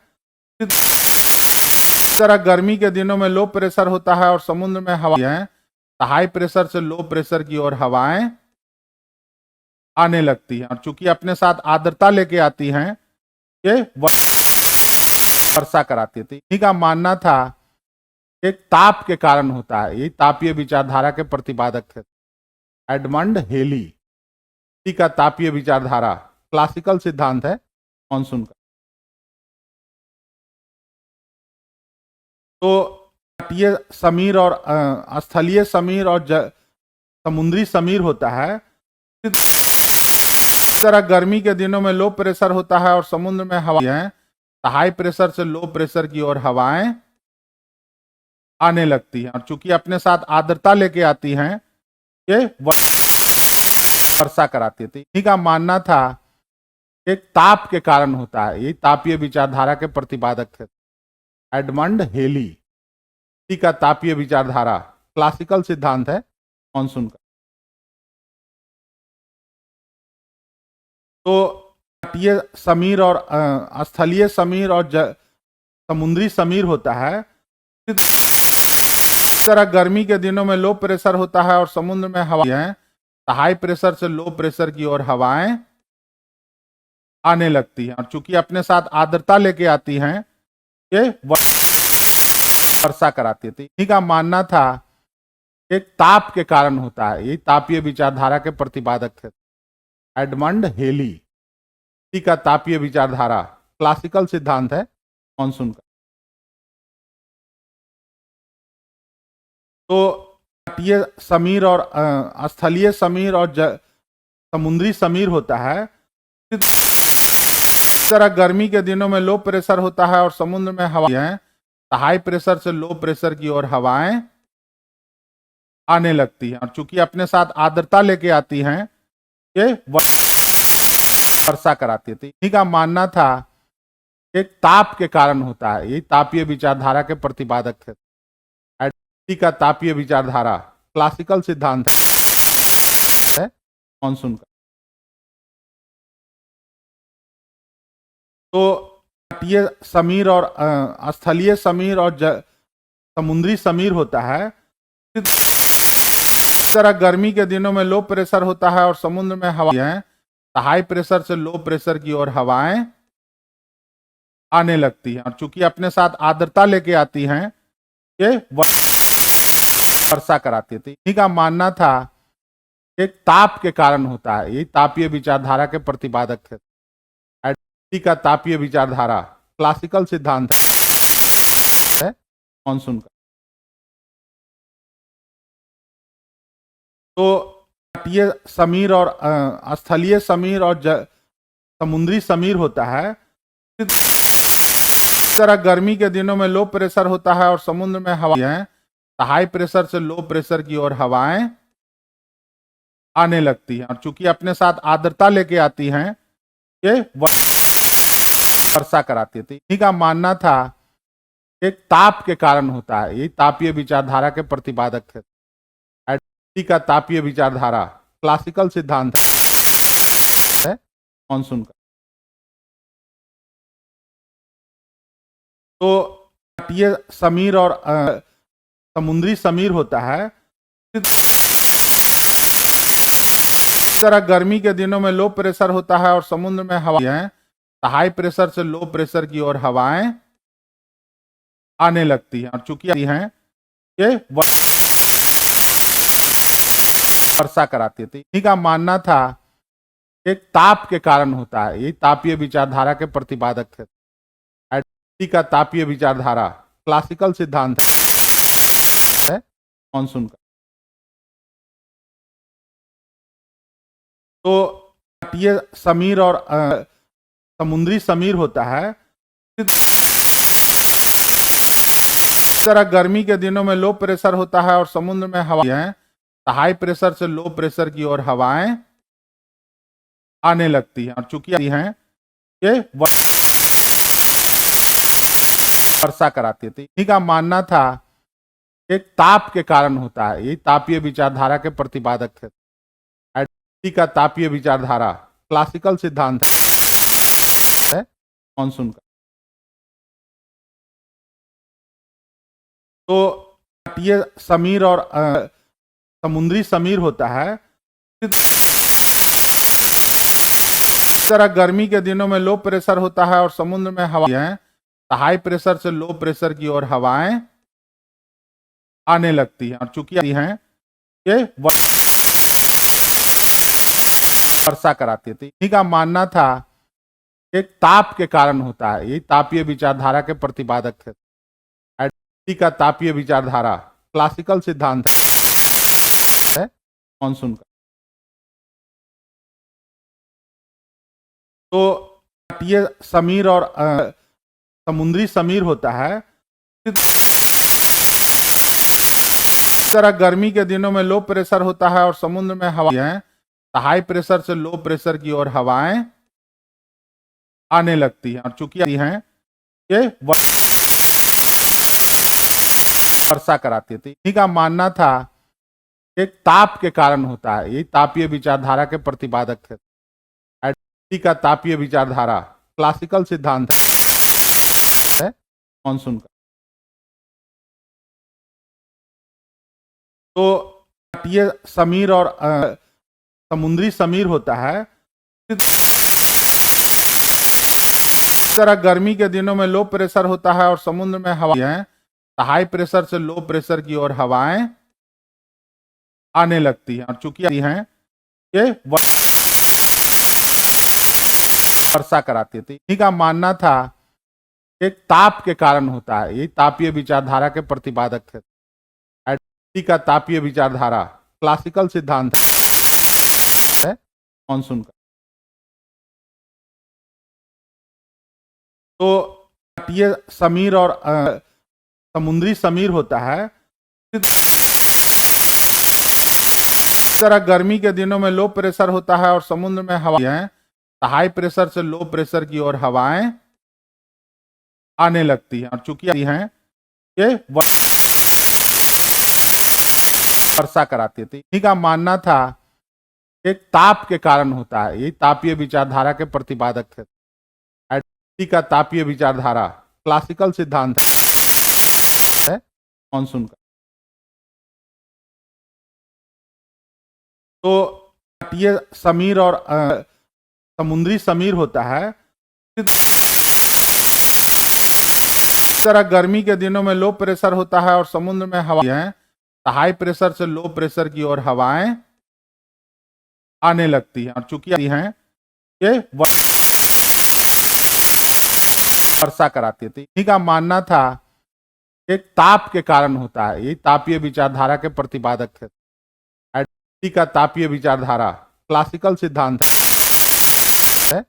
इस तरह गर्मी के दिनों में लो प्रेशर होता है और समुद्र में हवाएं तो हाई प्रेशर से लो प्रेशर की ओर हवाएं आने लगती हैं और चूंकि अपने साथ आर्द्रता लेके आती हैं, ये वर्षा कराती थी। इन्हीं का मानना था एक ताप के कारण होता है। यही तापीय विचारधारा के प्रतिपादक थे एडमंड हेली। इसी का तापीय विचारधारा क्लासिकल सिद्धांत है मानसून का। तो तटीय समीर और स्थलीय समीर और समुद्री समीर होता है। इस तरह गर्मी के दिनों में लो प्रेशर होता है और समुद्र में हवाएं तो हाई प्रेशर से लो प्रेशर की ओर हवाएं आने लगती हैं और चूंकि अपने साथ आर्द्रता लेके आती हैं, ये वर्षा कराती थी। इन्हीं का मानना था एक ताप के कारण होता है। यही तापीय विचारधारा के प्रतिपादक थे एडमंड हेली। इसी का तापीय विचारधारा क्लासिकल सिद्धांत है मानसून का। तो तटीय समीर और स्थलीय समीर और समुद्री समीर होता है। इस तरह गर्मी के दिनों में लो प्रेशर होता है और समुद्र में हवाएं तो हाई प्रेशर से लो प्रेशर की ओर हवाएं आने लगती हैं और चूंकि अपने साथ आर्द्रता लेके आती हैं, ये वर्षा कराती थी। इन्हीं का मानना था एक ताप के कारण होता है। यही तापीय विचारधारा के प्रतिपादक थे एडमंड हेली। इसी का तापीय विचारधारा क्लासिकल सिद्धांत है मानसून का। तो तटीय समीर और स्थलीय समीर और समुद्री समीर होता है। इस तरह गर्मी के दिनों में लो प्रेशर होता है और समुद्र में हवाएं तो हाई प्रेशर से लो प्रेशर की ओर हवाएं आने लगती हैं और चूंकि अपने साथ आर्द्रता लेके आती हैं, ये वर्षा कराती थी। इन्हीं का मानना था एक ताप के कारण होता है। यही तापीय विचारधारा के प्रतिपादक थे इसी का तापीय विचारधारा क्लासिकल सिद्धांत है मानसून का। तो तटीय समीर और स्थलीय समीर और समुद्री समीर होता है। इस तरह गर्मी के दिनों में लो प्रेशर होता है और समुद्र में हवाएं तो हाई प्रेशर से लो प्रेशर की ओर हवाएं आने लगती हैं और चूंकि अपने साथ आर्द्रता लेके आती हैं, ये वर्षा कराती थी। इन्हीं का मानना था एक ताप के कारण होता है। यही तापीय विचारधारा के प्रतिपादक थे का तापीय विचारधारा क्लासिकल सिद्धांत है मानसून का। तो तटीय समीर और स्थलीय समीर और समुद्री समीर होता है। इस तरह गर्मी के दिनों में लो प्रेशर होता है और समुद्र में हवा है, हाई प्रेशर से लो प्रेशर की ओर हवाएं आने लगती हैं और चूंकि अपने साथ आर्द्रता लेके आती हैं, ये वर्षा कराती थी। इन्हीं का मानना था एक ताप के कारण होता है। यही तापीय विचारधारा के प्रतिपादक थे। का तापीय विचारधारा क्लासिकल सिद्धांत है मानसून का। तो तटीय समीर और समुद्री समीर होता है। इस तरह गर्मी के दिनों में लो प्रेशर होता है और समुद्र में हवा है, हाई प्रेशर से लो प्रेशर की ओर हवाएं आने लगती हैं और चूंकि हैं ये वर्षा कराती थी। इन्हीं का मानना था एक ताप के कारण होता है। यही तापीय विचारधारा के प्रतिपादक थे। का तापीय विचारधारा क्लासिकल सिद्धांत है मानसून का। तो तटीय समीर और समुद्री समीर होता है। इस तरह गर्मी के दिनों में लो प्रेशर होता है और समुद्र में हवा है, हाई प्रेशर से लो प्रेशर की ओर हवाएं आने लगती हैं और चूंकि हैं ये वर्षा कराती थी। इन्हीं का मानना था एक ताप के कारण होता है। यही तापीय विचारधारा के प्रतिपादक थे। का तापीय विचारधारा क्लासिकल सिद्धांत है मानसून का। तो तटीय समीर और समुद्री समीर होता है। इस तरह गर्मी के दिनों में लो प्रेशर होता है और समुद्र में हवा है, हाई प्रेशर से लो प्रेशर की ओर हवाएं आने लगती हैं और चूंकि हैं ये वर्षा कराती थी। इन्हीं का मानना था एक ताप के कारण होता है। यही तापीय विचारधारा के प्रतिपादक थे। का तापीय विचारधारा क्लासिकल सिद्धांत है मानसून का। तो तटीय समीर और समुद्री समीर होता है। इस तरह गर्मी के दिनों में लो प्रेशर होता है और समुद्र में हवा है, हाई प्रेशर से लो प्रेशर की ओर हवाएं आने लगती हैं और चूंकि हैं ये वर्षा कराती थी। इन्हीं का मानना था एक ताप के कारण होता है। यही तापीय विचारधारा के प्रतिपादक थे। का तापीय विचारधारा क्लासिकल सिद्धांत है मानसून का। तो तटीय समीर और समुद्री समीर होता है। इस तरह गर्मी के दिनों में लो प्रेशर होता है और समुद्र में हवा है, हाई प्रेशर से लो प्रेशर की ओर हवाएं आने लगती हैं और चूंकि हैं ये वर्षा कराती थी। इन्हीं का मानना था एक ताप के कारण होता है। यही तापीय विचारधारा के प्रतिपादक थे। का तापीय विचारधारा क्लासिकल सिद्धांत है मानसून का। तो तटीय समीर और समुद्री समीर होता है। इस तरह गर्मी के दिनों में लो प्रेशर होता है और समुद्र में हवा है, हाई प्रेशर से लो प्रेशर की ओर हवाएं आने लगती हैं और चूंकि हैं ये वर्षा कराती थी। इन्हीं का मानना था एक ताप के कारण होता है। यही तापीय विचारधारा के प्रतिपादक थे। का तापीय विचारधारा क्लासिकल सिद्धांत है मानसून का। तो तटीय समीर और समुद्री समीर होता है। इस तरह गर्मी के दिनों में लो प्रेशर होता है और समुद्र में हवा है, हाई प्रेशर से लो प्रेशर की ओर हवाएं आने लगती हैं और चूंकि हैं ये वर्षा कराती है। तो इन्हीं का मानना था एक ताप के कारण होता है, यही तापीय विचारधारा के प्रतिपादक थे। इसी का तापीय विचारधारा क्लासिकल सिद्धांत है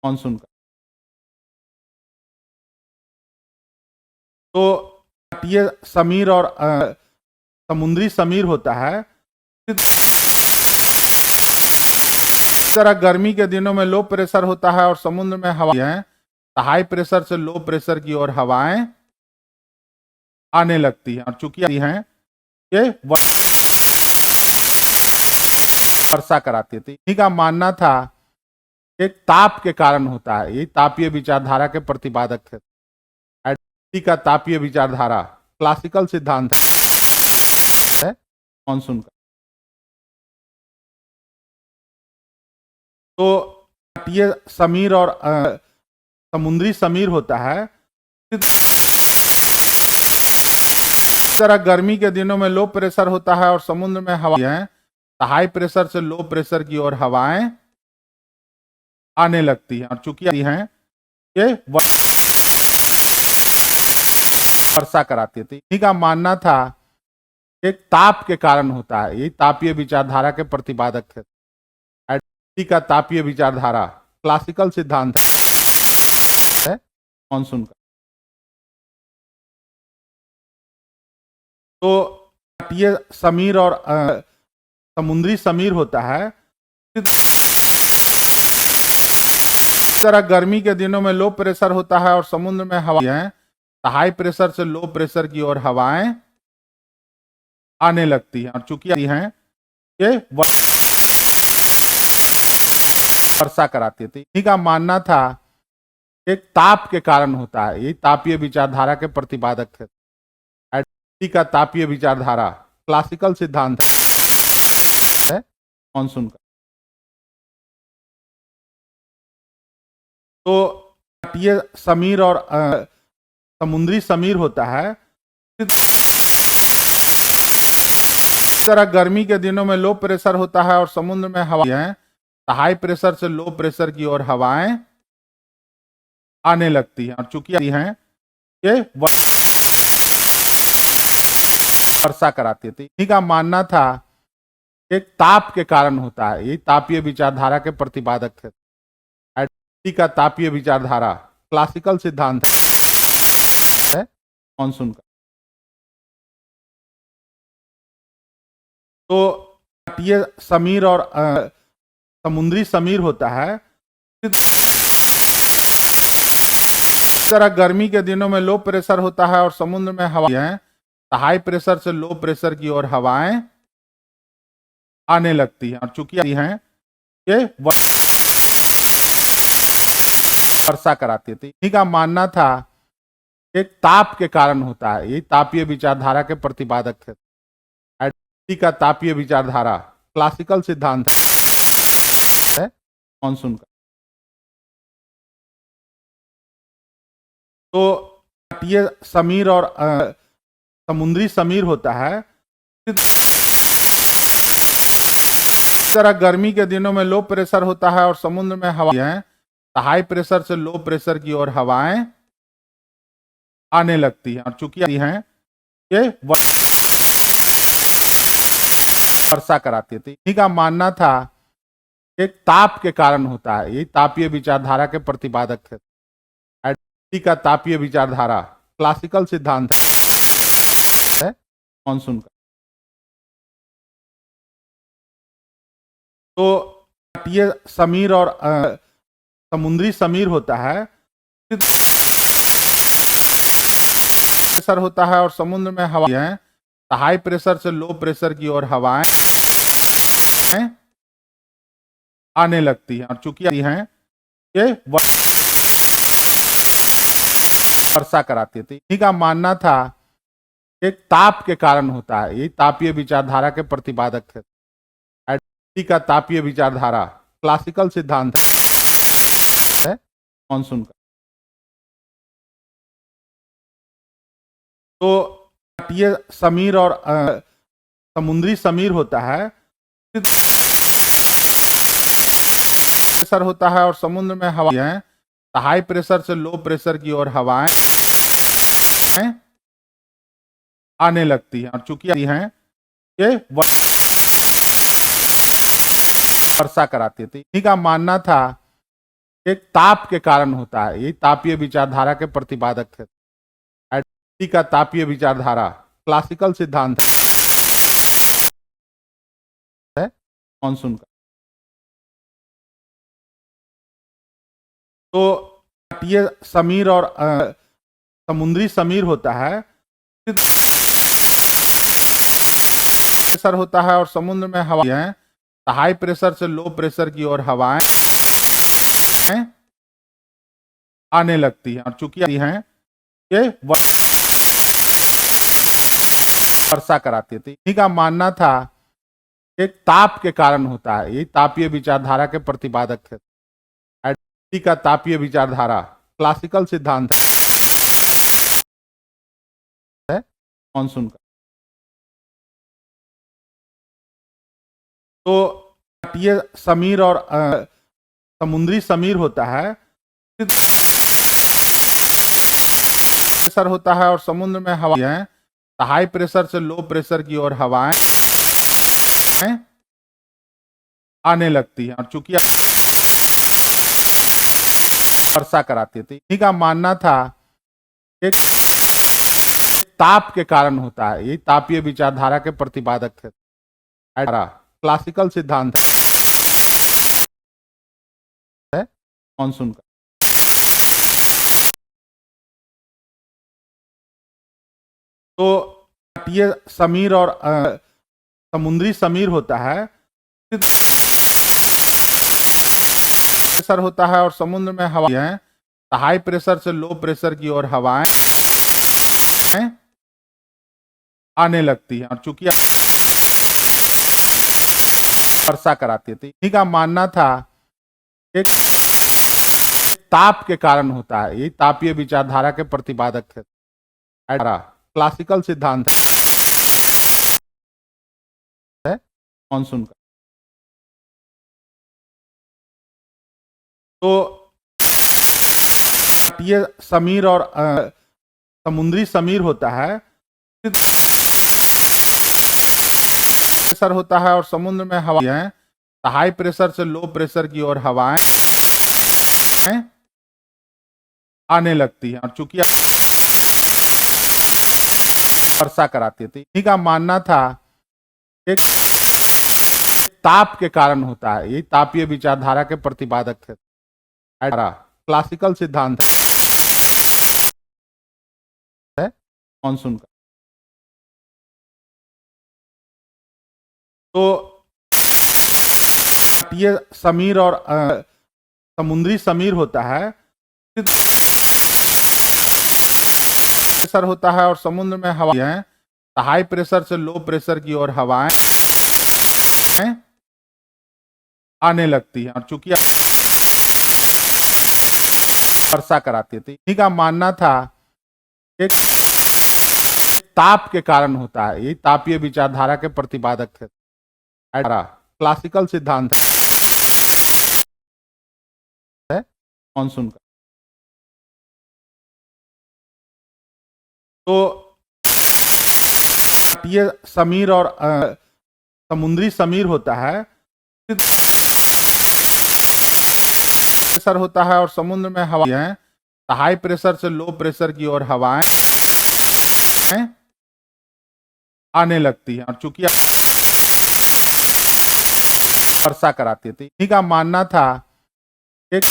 मानसून का। तो तटीय समीर और समुद्री समीर होता है। इस तरह गर्मी के दिनों में लो प्रेशर होता है और समुद्र में हवा है, तो हाई प्रेशर से लो प्रेशर की ओर हवाएं आने लगती हैं, और चूंकि हैं ये वर्षा कराती थी। इन्हीं का मानना था एक ताप के कारण होता है, यही तापीय विचारधारा के प्रतिपादक थे। इसी का तापीय विचारधारा क्लासिकल सिद्धांत है मानसून का। तो तटीय समीर और समुद्री समीर होता है। इस तरह गर्मी के दिनों में लो प्रेशर होता है और समुद्र में हवा है, तो हाई प्रेशर से लो प्रेशर की ओर हवाएं आने लगती हैं, और चूंकि हैं ये वर्षा कराती थी। इन्हीं का मानना था एक ताप के कारण होता है, यही तापीय विचारधारा के प्रतिपादक थे। इसी का तापीय विचारधारा क्लासिकल सिद्धांत है मानसून का। तो तटीय समीर और समुद्री समीर होता है। इस तरह गर्मी के दिनों में लो प्रेशर होता है और समुद्र में हवा है, तो हाई प्रेशर से लो प्रेशर की ओर हवाएं आने लगती हैं, और चूंकि हैं ये वर्षा कराती थी। इन्हीं का मानना था एक ताप के कारण होता है, यही तापीय विचारधारा के प्रतिपादक थे। इसी का तापीय विचारधारा क्लासिकल सिद्धांत है मानसून का। तो तटीय समीर और समुद्री समीर होता है। इस तरह गर्मी के दिनों में लो प्रेशर होता है और समुद्र में हवा है, तो हाई प्रेशर से लो प्रेशर की ओर हवाएं आने लगती हैं, और चूंकि हैं ये वर्षा कराती थी। इन्हीं का मानना था एक ताप के कारण होता है, यही तापीय विचारधारा के प्रतिपादक थे। इसी का तापीय विचारधारा क्लासिकल सिद्धांत है मानसून का। तो तटीय समीर और समुद्री समीर होता है। इस तरह गर्मी के दिनों में लो प्रेशर होता है और समुद्र में हवा है, तो हाई प्रेशर से लो प्रेशर की ओर हवाएं आने लगती हैं, और चूंकि हैं ये वर्षा कराती थी। इन्हीं का मानना था एक ताप के कारण होता है, यही तापीय विचारधारा के प्रतिपादक थे। इसी का तापीय विचारधारा क्लासिकल सिद्धांत है मानसून का। तो तटीय समीर और समुद्री समीर होता है। इस तरह गर्मी के दिनों में लो प्रेशर होता है और समुद्र में हवा है, तो हाई प्रेशर से लो प्रेशर की ओर हवाएं आने लगती हैं, और चूंकि हैं ये वर्षा कराती थी। इन्हीं का मानना था एक ताप के कारण होता है, यही तापीय विचारधारा के प्रतिपादक थे। इसी का तापीय विचारधारा क्लासिकल सिद्धांत है मानसून का। तो तटीय समीर और समुद्री समीर होता है। प्रेशर होता है और समुद्र में हवा है, तो हाई प्रेशर से लो प्रेशर की ओर हवाएं आने लगती हैं, और चूंकि हैं ये वर्षा कराती थी। इन्हीं का मानना था एक ताप के कारण होता है, यही तापीय विचारधारा के प्रतिपादक थे। इसी का तापीय विचारधारा क्लासिकल सिद्धांत है मानसून का। तो तटीय समीर और समुद्री समीर होता है। प्रेशर होता है और समुद्र में हवा है, हाई प्रेशर से लो प्रेशर की ओर हवाएं आने लगती हैं और चूंकि हैं ये वर्षा कराती है। तो इन्हीं का मानना था एक ताप के कारण होता है, यही तापीय विचारधारा के प्रतिपादक थे। एडिलेडी का तापीय विचारधारा क्लासिकल सिद्धांत है मानसून का। तो तटीय समीर और समुद्री समीर होता है, प्रेशर होता है और समुद्र में हवाएं हाई प्रेशर से लो प्रेशर की ओर हवाएं आने लगती हैं और चूंकि हैं ये वर्षा कराती है। तो इन्हीं का मानना था एक ताप के कारण होता है, यही तापीय विचारधारा के प्रतिपादक थे। एडिलेडी का तापीय विचारधारा क्लासिकल सिद्धांत है मानसून का। तो तटीय समीर और समुद्री समीर होता है, प्रेशर होता है और समुद्र में हवाएं हाई प्रेशर से लो प्रेशर की ओर हवाएं आने लगती हैं और चूंकि वर्षा कराती है। तो इन्हीं का मानना था एक ताप के कारण होता है, यही तापीय विचारधारा के प्रतिपादक थे। क्लासिकल सिद्धांत है मानसून का। तो तटीय समीर और समुद्री समीर होता है, प्रेशर होता है और समुद्र में हवाएं हाई प्रेशर से लो प्रेशर की ओर हवाएं आने लगती हैं और चूंकि वर्षा कराती है। तो इन्हीं का मानना था एक ताप के कारण होता है, यही तापीय विचारधारा के प्रतिपादक थे। क्लासिकल सिद्धांत है मानसून का। तो तटीय समीर और समुद्री समीर होता है, प्रेशर होता है और समुद्र में हवाएं हाई प्रेशर से लो प्रेशर की ओर हवाएं आने लगती हैं और चूंकि वर्षा कराती है। तो इन्हीं का मानना था एक ताप के कारण होता है, यही तापीय विचारधारा के प्रतिपादक थे। क्लासिकल सिद्धांत है मानसून का। तो तटीय समीर और समुद्री समीर होता है, प्रेशर होता है और समुद्र में हवाएं हाई प्रेशर से लो प्रेशर की ओर हवाएं आने लगती हैं और चूंकि वर्षा कराती है। तो इन्हीं का मानना था एक ताप के कारण होता है, यही तापीय विचारधारा के प्रतिपादक थे। क्लासिकल सिद्धांत है मानसून का। तो तटीय समीर और समुद्री समीर होता है, प्रेशर होता है और समुद्र में हवाएं हाई प्रेशर से लो प्रेशर की ओर हवाएं आने लगती हैं और चूंकि वर्षा कराती है। तो इन्हीं का मानना था एक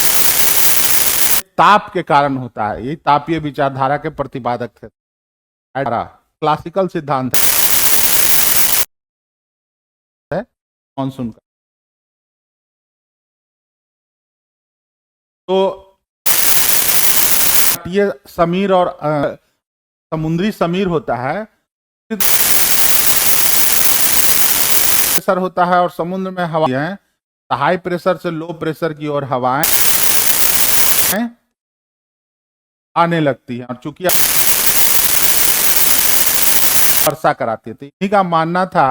ताप के कारण होता है, यही तापीय विचारधारा के प्रतिपादक थे। क्लासिकल सिद्धांत है मानसून का। तो तटीय समीर और समुद्री समीर होता है, प्रेशर होता है और समुद्र में हवाएं हाई प्रेशर से लो प्रेशर की ओर हवाएं आने लगती हैं और चूंकि वर्षा कराती है। तो इन्हीं का मानना था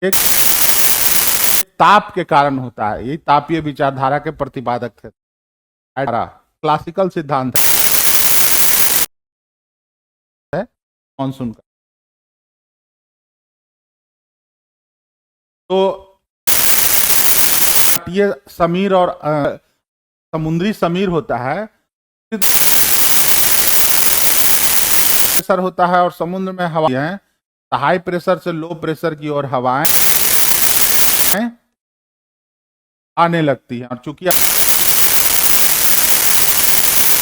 एक ताप के कारण होता है, यही तापीय विचारधारा के प्रतिपादक थे। क्लासिकल सिद्धांत है मानसून का। तो ये समीर और समुद्री समीर होता है, प्रेशर होता है और समुद्र में हवा है, हाई प्रेशर से लो प्रेशर की ओर हवाएं आने लगती है और चूंकि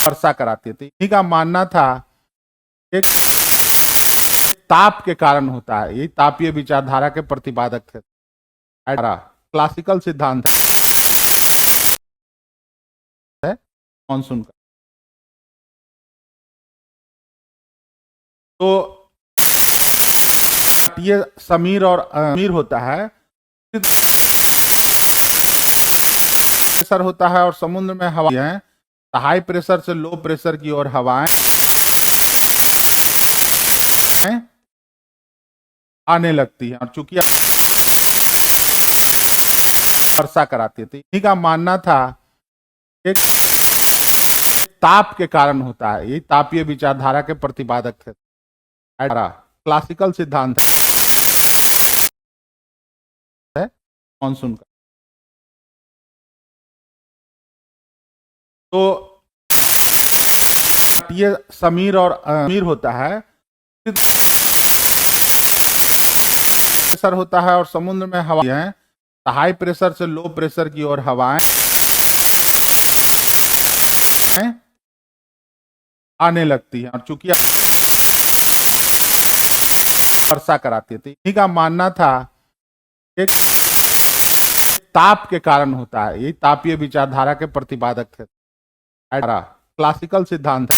वर्षा कराती थी। इन्हीं का मानना था एक ताप के कारण होता है, यही तापीय विचारधारा के प्रतिपादक थे। क्लासिकल सिद्धांत है मानसून का। तो ये समीर और समीर होता है, प्रेशर होता है और समुद्र में हवा है, हाई प्रेशर से लो प्रेशर की ओर हवाएं आने लगती है और चूंकि वर्षा कराती थी। इन्हीं का मानना था एक ताप के कारण होता है, यही तापीय विचारधारा के प्रतिपादक थे। क्लासिकल सिद्धांत है मानसून का। तो ये समीर और समीर होता है, प्रेशर होता है और समुद्र में हवा है, हाई प्रेशर से लो प्रेशर की ओर हवाएं आने लगती है और चूंकि वर्षा कराती थी। इन्हीं का मानना था एक ताप के कारण होता है, यही तापीय विचारधारा के प्रतिपादक थे। क्लासिकल सिद्धांत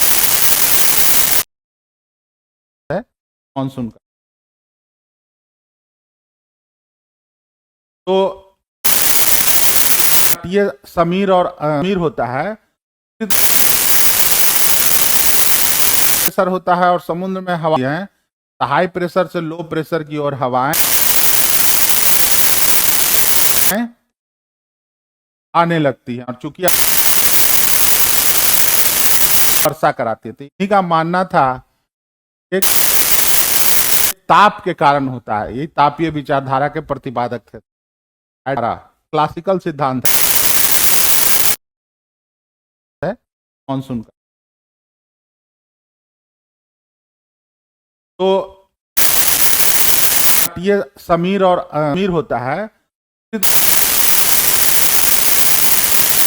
है मानसून का। तो ये समीर और समीर होता है, प्रेशर होता है और समुद्र में हवा है, हाई प्रेशर से लो प्रेशर की ओर हवाएं आने लगती है और चूंकि वर्षा कराती थी। इन्हीं का मानना था एक ताप के कारण होता है, यही तापीय विचारधारा के प्रतिपादक थे। क्लासिकल सिद्धांत है मानसून का। तो ये समीर और समीर होता है,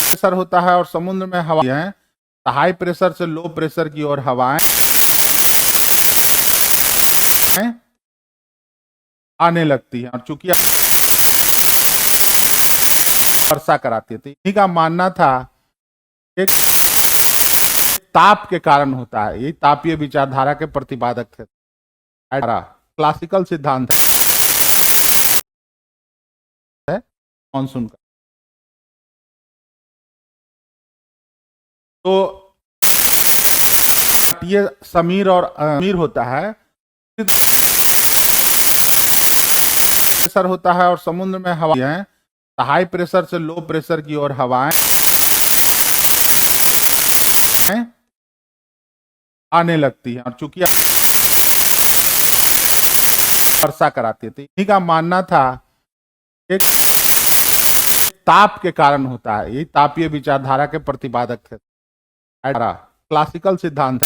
प्रेशर होता है और समुद्र में हवा है, हाई प्रेशर से लो प्रेशर की ओर हवाएं आने लगती है और चूंकि वर्षा कराती थी। इन्हीं का मानना था एक ताप के कारण होता है, यही तापीय विचारधारा के प्रतिपादक थे। क्लासिकल सिद्धांत है मानसून का। तो ये समीर और समीर होता है, प्रेशर होता है और समुद्र में हवा है, हाई प्रेशर से लो प्रेशर की ओर हवाएं आने लगती है और चूंकि वर्षा कराती थी। इन्हीं का मानना था एक ताप के कारण होता है, यही तापीय विचारधारा के प्रतिपादक थे। क्लासिकल सिद्धांत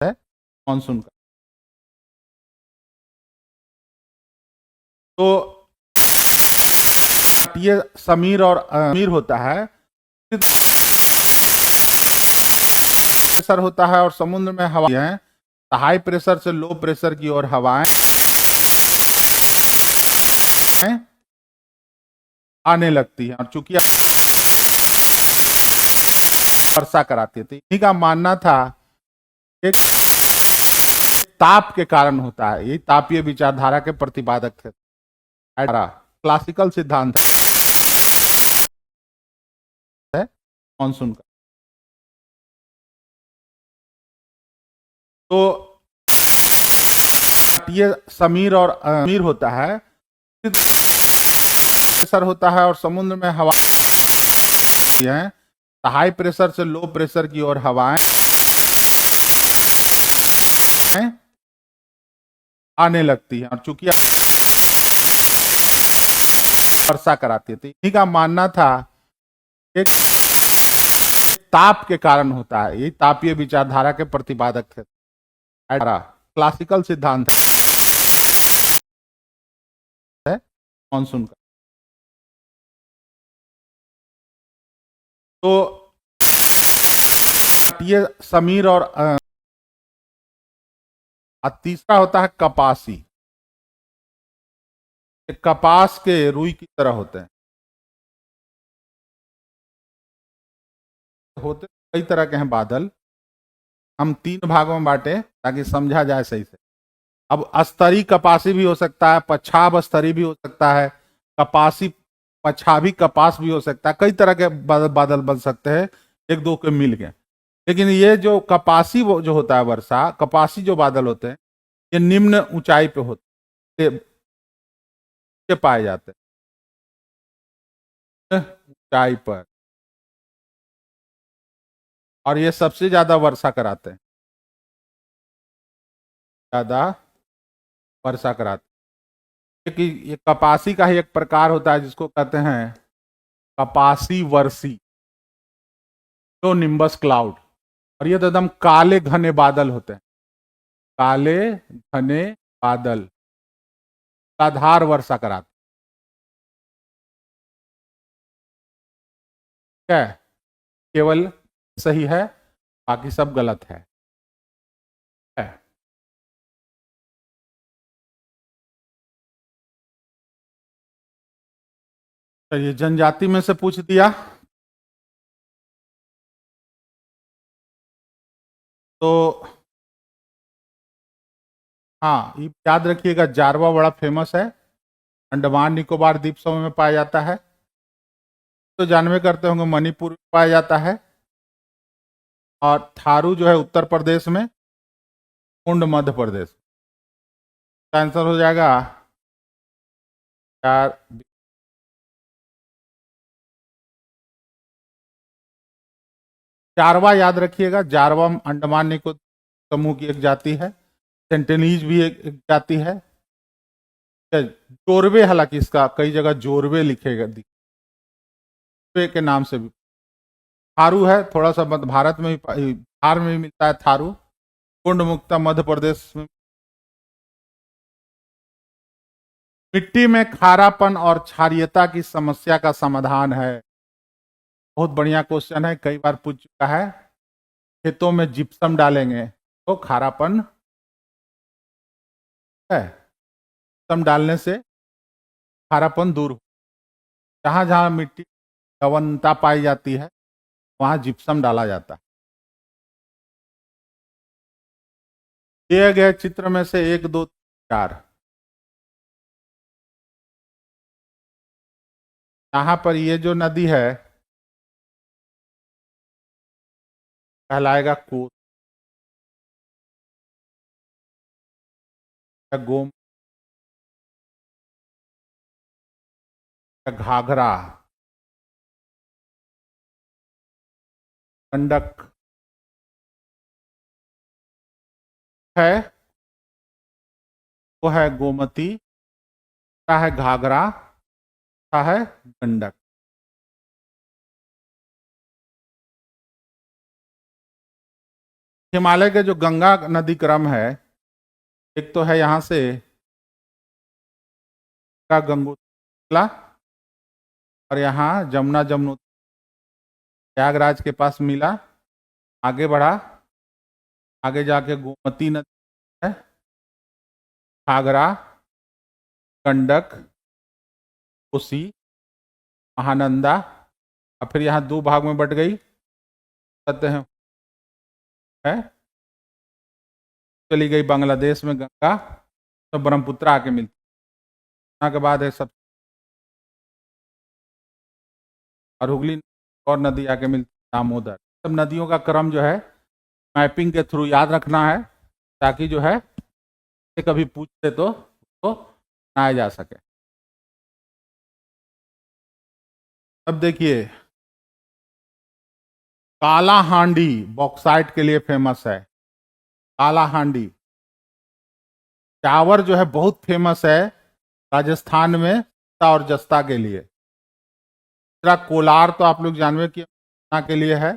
है मानसून का। तो ये समीर और समीर होता है, प्रेशर होता है और समुद्र में हवा है, हाई प्रेशर से लो प्रेशर की ओर हवाएं आने लगती है और चूंकि वर्षा कराती थी। इन्हीं का मानना था एक ताप के कारण होता है, यही तापीय विचारधारा के प्रतिपादक थे। क्लासिकल सिद्धांत है मानसून का। तो ये समीर और समीर होता है, प्रेशर होता है और समुद्र में हवा हैं, हाई प्रेशर से लो प्रेशर की ओर हवाएं आने लगती हैं और चूंकि वर्षा कराती है। तो इन्हीं का मानना था कि ताप के कारण होता है। यही तापीय विचारधारा के प्रतिपादक थे। क्लासिकल सिद्धांत है मानसून का। तो ये समीर और तीसरा होता है कपासी। कपास के रुई की तरह होते हैं। होते कई तरह के हैं बादल। हम 3 भागों में बांटे ताकि समझा जाए सही से। अब अस्तरी कपासी भी हो सकता है, पछाब अस्तरी भी हो सकता है, कपासी पछाबी कपास भी हो सकता है। कई तरह के बादल बन सकते हैं एक दो के मिल के। लेकिन ये जो कपासी जो होता है वर्षा, कपासी जो बादल होते हैं, ये निम्न ऊंचाई पे होते पाए जाते हैं, ऊंचाई पर, और ये सबसे ज्यादा वर्षा कराते हैं, ज्यादा वर्षा कराते हैं। क्योंकि ये कपासी का ही एक प्रकार होता है जिसको कहते हैं कपासी वर्षी, तो निम्बस क्लाउड। और ये तो एकदम काले घने बादल होते हैं, काले घने बादल आधार वर्षा कराते हैं। केवल सही है, बाकी सब गलत है। चलिए जनजाति में से पूछ दिया। तो हाँ, ये याद रखिएगा, जारवा बड़ा फेमस है, अंडमान निकोबार द्वीप समूह में पाया जाता है। तो जानवे करते होंगे मणिपुर में पाया जाता है, और थारू जो है उत्तर प्रदेश में, कुंड मध्य प्रदेश। आंसर हो जाएगा 4। जारवा याद रखिएगा, जारवा अंडमान निकोबार समूह की एक जाति है। सेंटेनीज भी एक जाति है। जोरवे, हालांकि इसका कई जगह जोरवे लिखेगा, जोरवे के नाम से भी। थारू है, थोड़ा सा भारत में भी, बिहार में भी मिलता है थारू। कुंड मुक्ता मध्य प्रदेश में। मिट्टी में खारापन और क्षारीयता की समस्या का समाधान है। बहुत बढ़िया क्वेश्चन है, कई बार पूछ चुका है। खेतों में जिप्सम डालेंगे तो खारापन है, जिप्सम डालने से खारापन दूर हो। जहां जहां मिट्टी लवणता पाई जाती है वहां जिप्सम डाला जाता है। दिए गए चित्र में से 1 2 4, यहाँ पर ये जो नदी है कहलाएगा कोस या गोम या घाघरा, गंडक है, वो है गोमती, है घाघरा, है गंडक। हिमालय के जो गंगा नदी क्रम है, एक तो है यहाँ से का गंगोत्री, और यहाँ जमुना जमुनोत्री प्रयागराज के पास मिला, आगे बढ़ा, आगे जाके गोमती नदी है, घाघरा, गंडक, कोसी, महानंदा, और फिर यहाँ 2 भाग में बट गई, कहते हैं है चली गई बांग्लादेश में गंगा, तो ब्रह्मपुत्र आके मिलती, यहाँ के बाद है सब, और हुगली और नदी आके मिलती दामोदर। सब नदियों का क्रम जो है मैपिंग के थ्रू याद रखना है, ताकि जो है कभी पूछते तो ना जा सके। अब देखिए काला हांडी बॉक्साइट के लिए फेमस है। काला हांडी चावर जो है बहुत फेमस है राजस्थान में और जस्ता के लिए। दूसरा कोलार तो आप लोग जानवे कि के लिए है।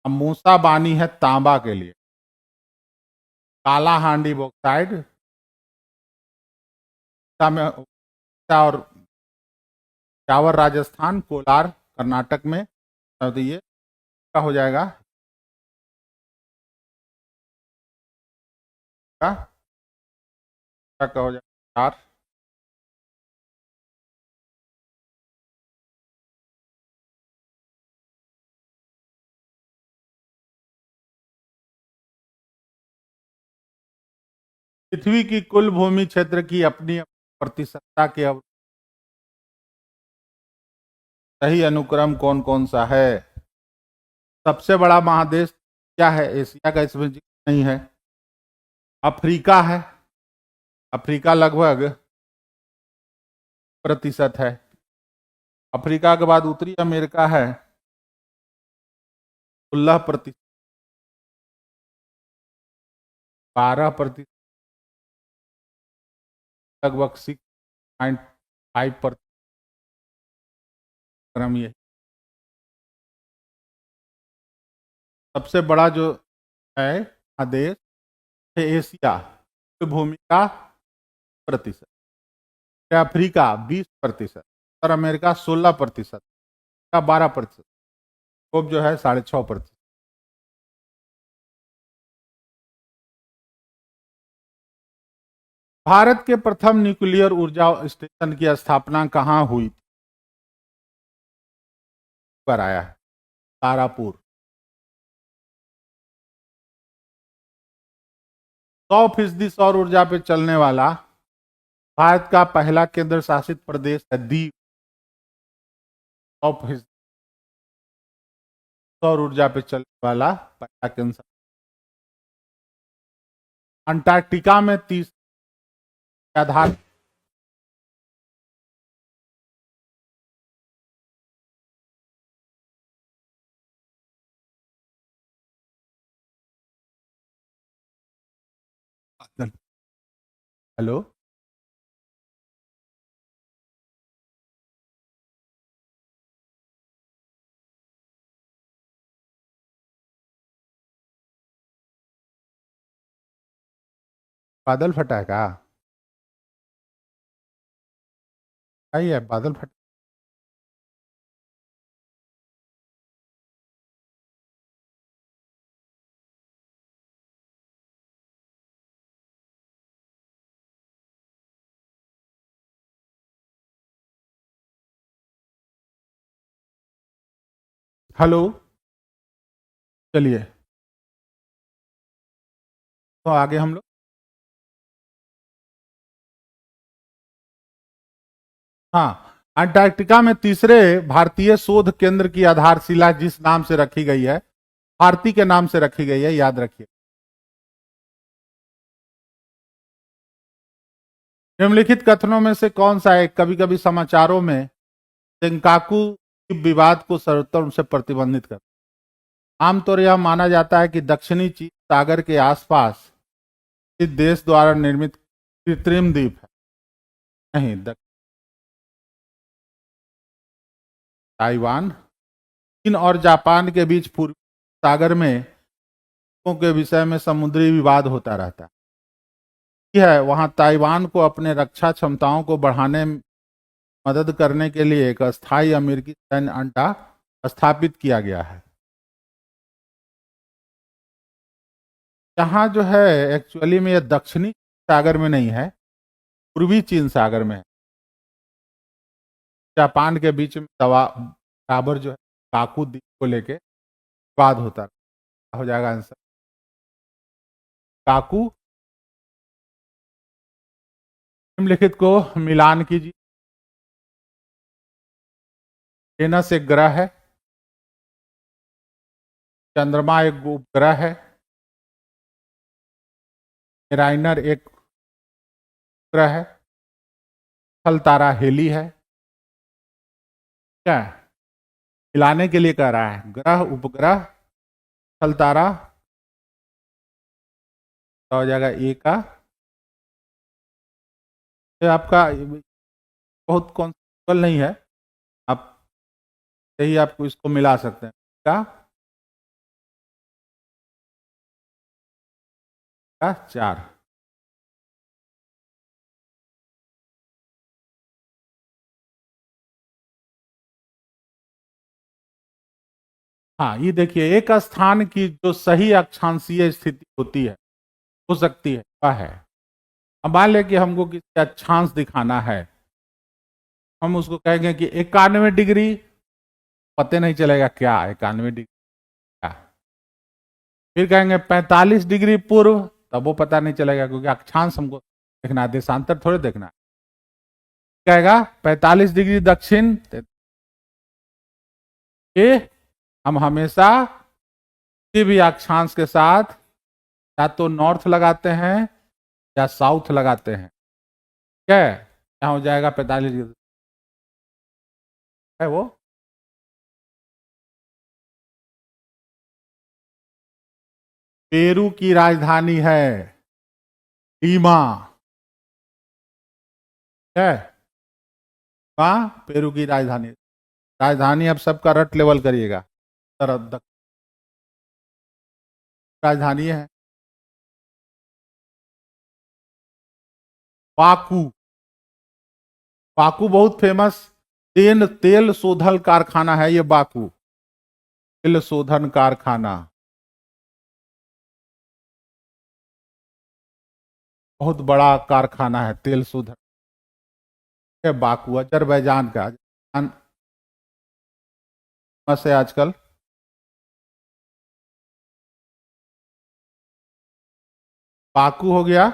मूसा बानी है तांबा के लिए। काला हांडी बॉक्साइट में और चावर राजस्थान, कोलार कर्नाटक में। तो ये क्या हो जाएगा क्या क्या हो जाएगा 4। पृथ्वी की कुल भूमि क्षेत्र की अपनी प्रतिशतता के सही अनुक्रम कौन कौन सा है? सबसे बड़ा महादेश क्या है एशिया का? इसमें नहीं है। अफ्रीका है। अफ्रीका लगभग प्रतिशत है। अफ्रीका के बाद उत्तरी अमेरिका है 16%। 12% लगभग 6.5%। ये सबसे बड़ा जो है महादेश है एशिया की भूमि का प्रतिशत। अफ्रीका 20%, उत्तर अमेरिका 16%, का 12%, यूरोप जो है 6.5%। भारत के प्रथम न्यूक्लियर ऊर्जा स्टेशन की स्थापना कहाँ हुई थी? पर आया है तारापुर। 100% सौर ऊर्जा पे चलने वाला भारत का पहला केंद्र शासित प्रदेश है दीव। 100% सौर ऊर्जा पे चलने वाला पहला केंद्र। अंटार्कटिका में 30 आधार हेलो बादल फटा है क्या? आई है बादल फटा। हेलो चलिए तो आगे हम लोग। हाँ, अंटार्कटिका में तीसरे भारतीय शोध केंद्र की आधारशिला जिस नाम से रखी गई है, भारती के नाम से रखी गई है, याद रखिए। निम्नलिखित कथनों में से कौन सा है? कभी कभी समाचारों में सेंकाकू विवाद को सर्वोत्तम से प्रतिबंधित कर। आमतौर यह माना जाता है कि दक्षिणी चीन सागर के आसपास इस देश द्वारा निर्मित कृत्रिम द्वीप है। नहीं, ताइवान। चीन और जापान के बीच पूर्वी सागर में के विषय में समुद्री विवाद होता रहता है। है वहां ताइवान को अपने रक्षा क्षमताओं को बढ़ाने में मदद करने के लिए एक अस्थायी अमेरिकी सैन्य अड्डा स्थापित किया गया है। यहाँ जो है एक्चुअली में यह दक्षिणी सागर में नहीं है, पूर्वी चीन सागर में है। जापान के बीच में दवा बराबर जो है काकू द्वीप को लेके विवाद होता हो जाएगा आंसर काकू। निम्नलिखित को मिलान कीजिए। वेनस एक ग्रह है। चंद्रमा एक उपग्रह है। मेराइनर एक ग्रह है। थल तारा हेली है। क्या है? मिलाने के लिए कह रहा है। ग्रह, उपग्रह, स्थल तारा, तो हो जाएगा ए का। ये आपका बहुत कॉन्सेप्चुअल नहीं है, आप यही आपको इसको मिला सकते हैं। का 4। हाँ, ये देखिए, एक स्थान की जो सही अक्षांशीय स्थिति होती है, हो सकती है, वह है। अब मान लें कि हमको किसी अक्षांश दिखाना है, हम उसको कहेंगे कि 91 डिग्री, पता नहीं चलेगा क्या 91 डिग्री क्या। फिर कहेंगे 45 डिग्री पूर्व, तब वो पता नहीं चलेगा, क्योंकि अक्षांश हमको देखना है, देशांतर थोड़े देखना है। कहेगा 45 डिग्री दक्षिण, कि हम हमेशा किसी भी अक्षांश के साथ या तो नॉर्थ लगाते हैं या साउथ लगाते हैं। ठीक है, क्या हो जाएगा 45 डिग्री है वो। पेरू की राजधानी है लीमा। है कहाँ पेरू की राजधानी? राजधानी अब सबका रट लेवल करिएगा। राजधानी है बाकू। बाकू बहुत फेमस तेल तेल शोधन कारखाना है ये बाकू, तेल शोधन कारखाना, बहुत बड़ा कारखाना है तेल शोधन है बाकू, अजरबैजान का। फेमस है आजकल। बाकू हो गया।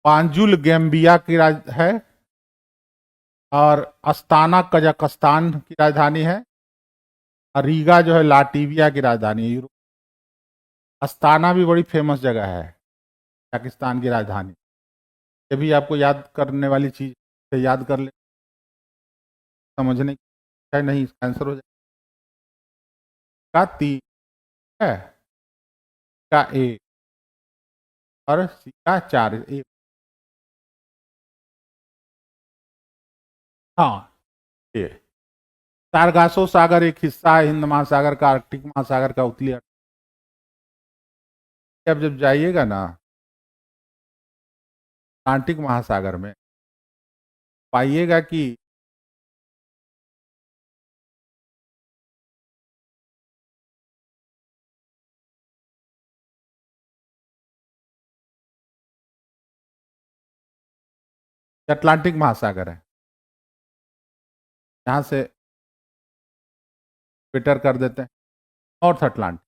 पांजुल गैम्बिया की राज है, और अस्ताना कजाकिस्तान की राजधानी है, और रीगा जो है लाटीविया की राजधानी है, यूरोप। अस्ताना भी बड़ी फेमस जगह है, पाकिस्तान की राजधानी। ये भी आपको याद करने वाली चीज है, याद कर ले, समझने है नहीं, आंसर हो जाएगा। का 3 है, का ए, और सी का 4 ए। हाँ, ये सारगासो सागर एक हिस्सा है हिंद महासागर का, आर्कटिक महासागर का उत्तरी। अब जब जाइएगा ना अटलांटिक महासागर में, पाइएगा कि अटलांटिक महासागर है। यहाँ से ट्विटर कर देते हैं नॉर्थ अटलांटिक।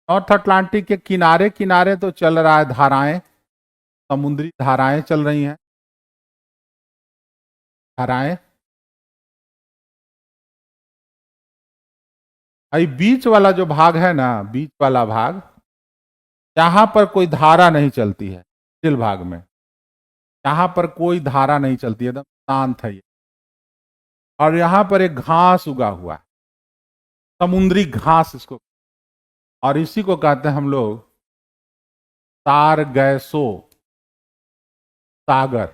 नॉर्थ अटलांटिक के किनारे किनारे तो चल रहा है धाराएं, समुद्री धाराएं चल रही हैं, धाराएं। अभी बीच वाला जो भाग है ना, बीच वाला भाग, यहाँ पर कोई धारा नहीं चलती है, दिल भाग में यहाँ पर कोई धारा नहीं चलती है, एकदम शांत है ये। और यहाँ पर एक घास उगा हुआ है, समुद्री घास इसको, और इसी को कहते हैं हम लोग सारगैसो सागर।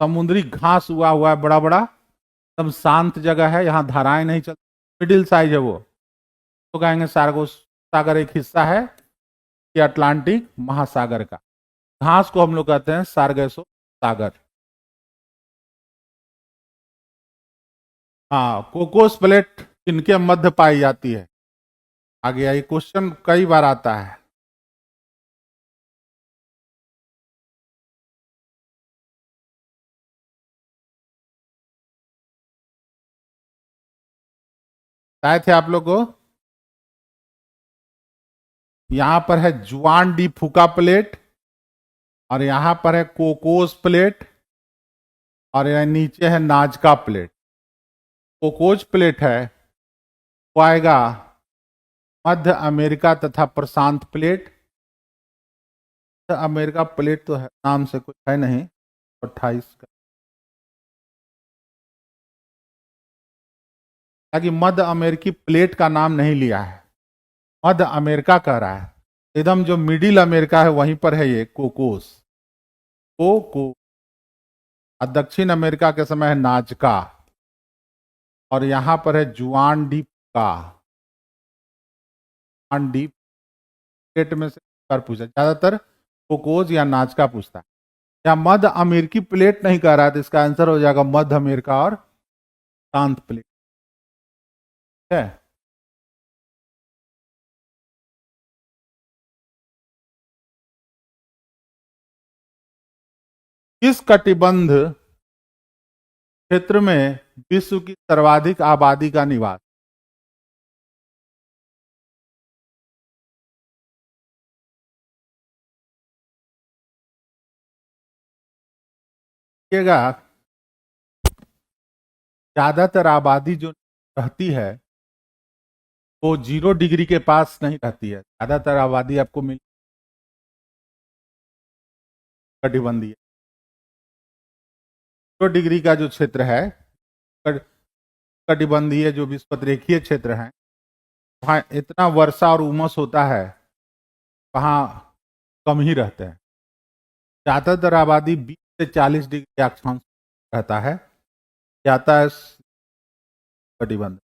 समुद्री घास उगा हुआ है बड़ा बड़ा, एकदम शांत जगह है, यहाँ धाराएं नहीं चलती, मिडिल साइज है वो। तो कहेंगे सारगोस सागर एक हिस्सा है कि अटलांटिक महासागर का। घास को हम लोग कहते हैं सारगैसो सागर। हाँ, कोकोस प्लेट इनके मध्य पाई जाती है। आगे ये क्वेश्चन कई बार आता है। आए थे आप लोग को। यहां पर है जुआन डी फुका प्लेट, और यहां पर है कोकोस प्लेट, और यह नीचे है नाजका प्लेट। कोकोस प्लेट है वो आएगा मध्य अमेरिका तथा प्रशांत प्लेट। अमेरिका प्लेट तो है, नाम से कुछ है नहीं, 28 का। ताकि मध्य अमेरिकी प्लेट का नाम नहीं लिया है, मध्य अमेरिका कह रहा है। एकदम जो मिडिल अमेरिका है वहीं पर है ये कोकोस, को और दक्षिण अमेरिका के समय है नाजका, और यहां पर है जुआन डी का। जुआन डी प्लेट में से कर पूछा, ज्यादातर कोकोस या नाजका पूछता है। या मध्य अमेरिकी प्लेट नहीं कह रहा है, तो इसका आंसर हो जाएगा मध्य अमेरिका और शांत प्लेट है। किस कटिबंध क्षेत्र में विश्व की सर्वाधिक आबादी का निवास? देखिएगा, ज्यादातर आबादी जो रहती है वो 0 डिग्री के पास नहीं रहती है, ज्यादातर आबादी आपको मिल कटिबंधीय। 0 डिग्री का जो क्षेत्र है, कटिबंधीय जो विषुवतरेखीय क्षेत्र है, वहाँ इतना वर्षा और उमस होता है, वहाँ कम ही रहते हैं। ज्यादातर आबादी 20 से 40 डिग्री अक्षांश रहता है, जाता है कटिबंध।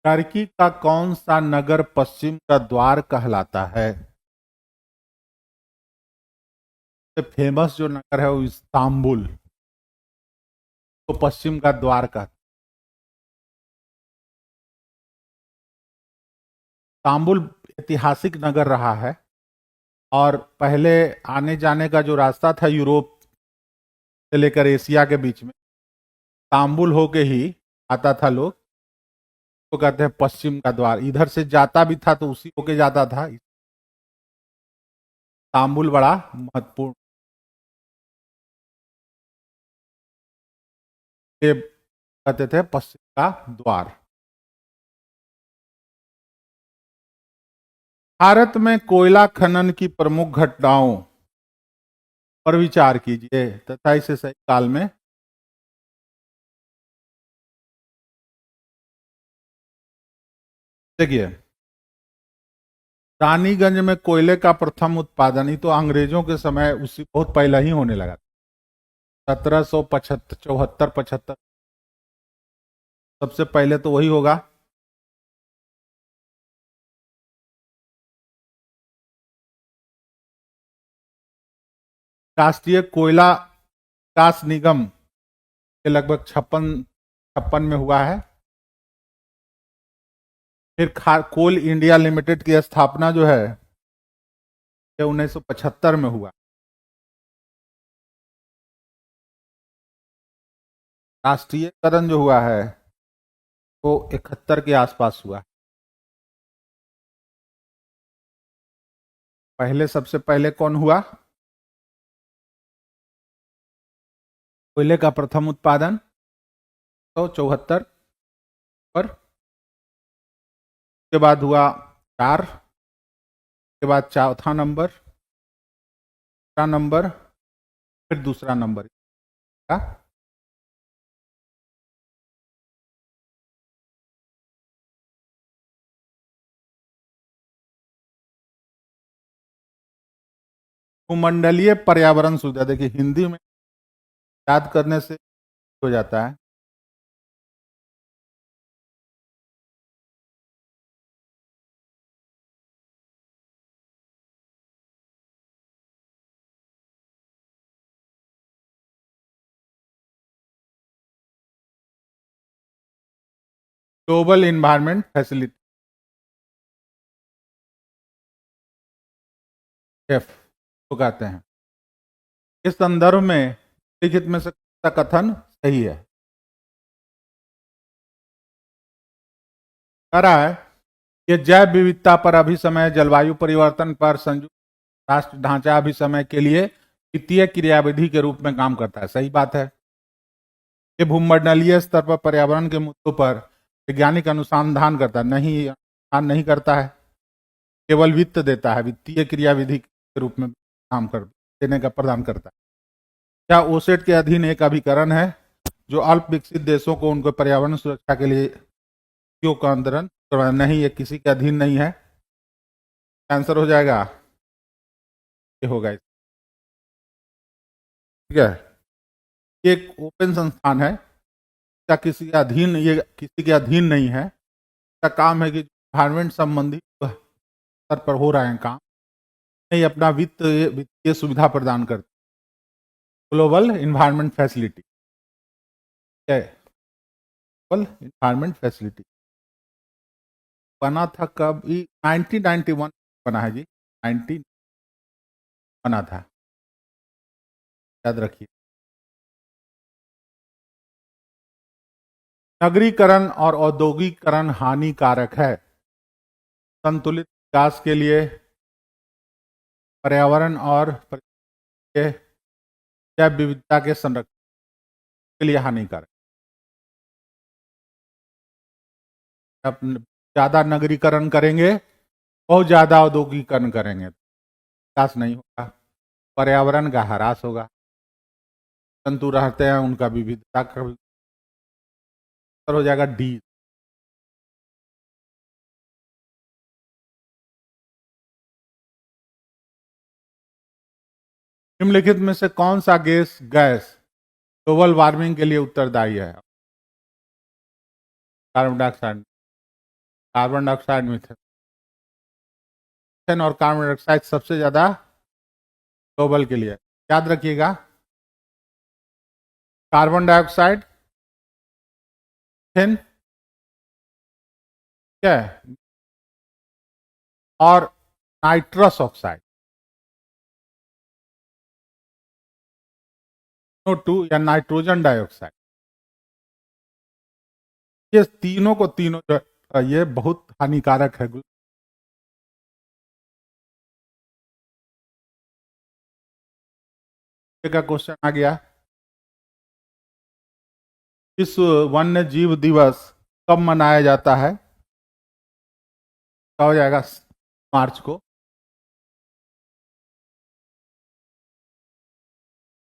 टर्की का कौन सा नगर पश्चिम का द्वार कहलाता है? फेमस जो नगर है वो इस्तांबुल, तो पश्चिम का द्वार कहता है। इस्तांबुल ऐतिहासिक नगर रहा है, और पहले आने जाने का जो रास्ता था यूरोप से लेकर एशिया के बीच में, इस्तांबुल होके ही आता था लोग, तो कहते हैं पश्चिम का द्वार। इधर से जाता भी था तो उसी होके जाता था। इस्तांबुल बड़ा महत्वपूर्ण, ये कहते थे पश्चिम का द्वार। भारत में कोयला खनन की प्रमुख घटनाओं पर विचार कीजिए तथा इसे सही काल में। देखिए, रानीगंज में कोयले का प्रथम उत्पादन ही तो अंग्रेजों के समय उसी बहुत पहले ही होने लगा, 1775 सबसे पहले तो वही होगा। राष्ट्रीय कोयला विकास निगम के लगभग 56 में हुआ है। फिर कोल इंडिया लिमिटेड की स्थापना जो है 1975 में हुआ। राष्ट्रीयकरण जो हुआ है वो 71 के आसपास हुआ। पहले सबसे पहले कौन हुआ? कोयले का प्रथम उत्पादन 174 पर, के बाद हुआ 4, के बाद चौथा नंबर, तीसरा नंबर, फिर दूसरा नंबर का। भूमंडलीय पर्यावरण सुविधा, देखिए हिंदी में याद करने से हो जाता है। ग्लोबल इन्वायरमेंट फैसिलिटी, एफ तो कहते हैं। इस संदर्भ में लिखित में से कथन सही है? कह रहा है कि जैव विविधता पर अभी समय, जलवायु परिवर्तन पर संयुक्त राष्ट्र ढांचा अभी समय के लिए वित्तीय क्रियाविधि के रूप में काम करता है। सही बात है। ये भूमंडलीय स्तर पर पर्यावरण के मुद्दों पर वैज्ञानिक अनुसंधान करता है, नहीं नुकसान नहीं करता है, केवल वित्त देता है, वित्तीय क्रियाविधि के रूप में काम कर देने का प्रदान करता है। क्या ओसेट के अधीन एक अभिकरण है जो अल्प विकसित देशों को उनके पर्यावरण सुरक्षा के लिए नीतियों का अंतरण नहीं, ये किसी के अधीन नहीं है। आंसर हो जाएगा ये होगा, ठीक है। ये एक ओपन संस्थान है, क्या किसी के अधीन, ये किसी के अधीन नहीं है। इसका काम है कि एनवायरमेंट संबंधी स्तर पर हो रहे हैं काम, नहीं अपना वित्तीय सुविधा प्रदान करते। ग्लोबल इन्वायरमेंट फैसिलिटी है, ग्लोबल इन्वायरमेंट फैसिलिटी बना था कब? 1991 बना है जी, 19 बना था, याद रखिए। नगरीकरण और औद्योगिकरण हानिकारक है। संतुलित विकास के लिए, पर्यावरण और जैव विविधता के संरक्षण के लिए हानिकारक। ज्यादा नगरीकरण करेंगे, बहुत ज्यादा औद्योगिकरण करेंगे, विकास नहीं होगा, पर्यावरण का ह्रास होगा, जंतु रहते हैं उनका विविधता का हो जाएगा डी। निम्नलिखित में से कौन सा गैस ग्लोबल वार्मिंग के लिए उत्तरदायी है? Carbon dioxide, carbon dioxide, methane और कार्बन डाइऑक्साइड सबसे ज्यादा ग्लोबल के लिए, याद रखिएगा। कार्बन डाइऑक्साइड, मीथेन, क्या है, और नाइट्रस ऑक्साइड, NO2 या नाइट्रोजन डाइऑक्साइड, ये तीनों को तीनों जो ये बहुत हानिकारक है। का क्वेश्चन आ गया, विश्व वन्य जीव दिवस कब मनाया जाता है? क्या हो जाएगा? मार्च को।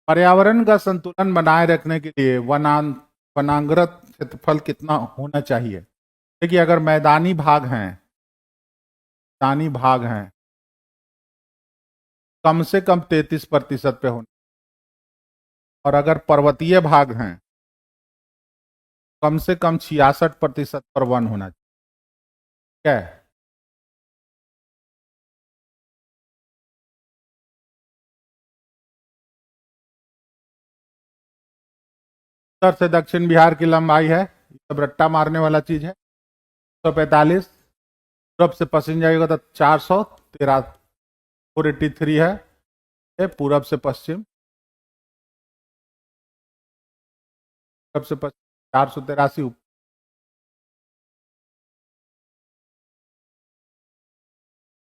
पर्यावरण का संतुलन बनाए रखने के लिए वनांगत क्षेत्रफल कितना होना चाहिए? देखिए, अगर मैदानी भाग हैं कम से कम 33% पे होना, और अगर पर्वतीय भाग हैं कम से कम 66% पर वन होना चाहिए। क्या है? उत्तर से दक्षिण बिहार की लंबाई है, सब रट्टा मारने वाला चीज है, 145। पूरब से पश्चिम जाएगा तो 413, 483 है पूरब से पश्चिम, पूरब से पश्चिम 483।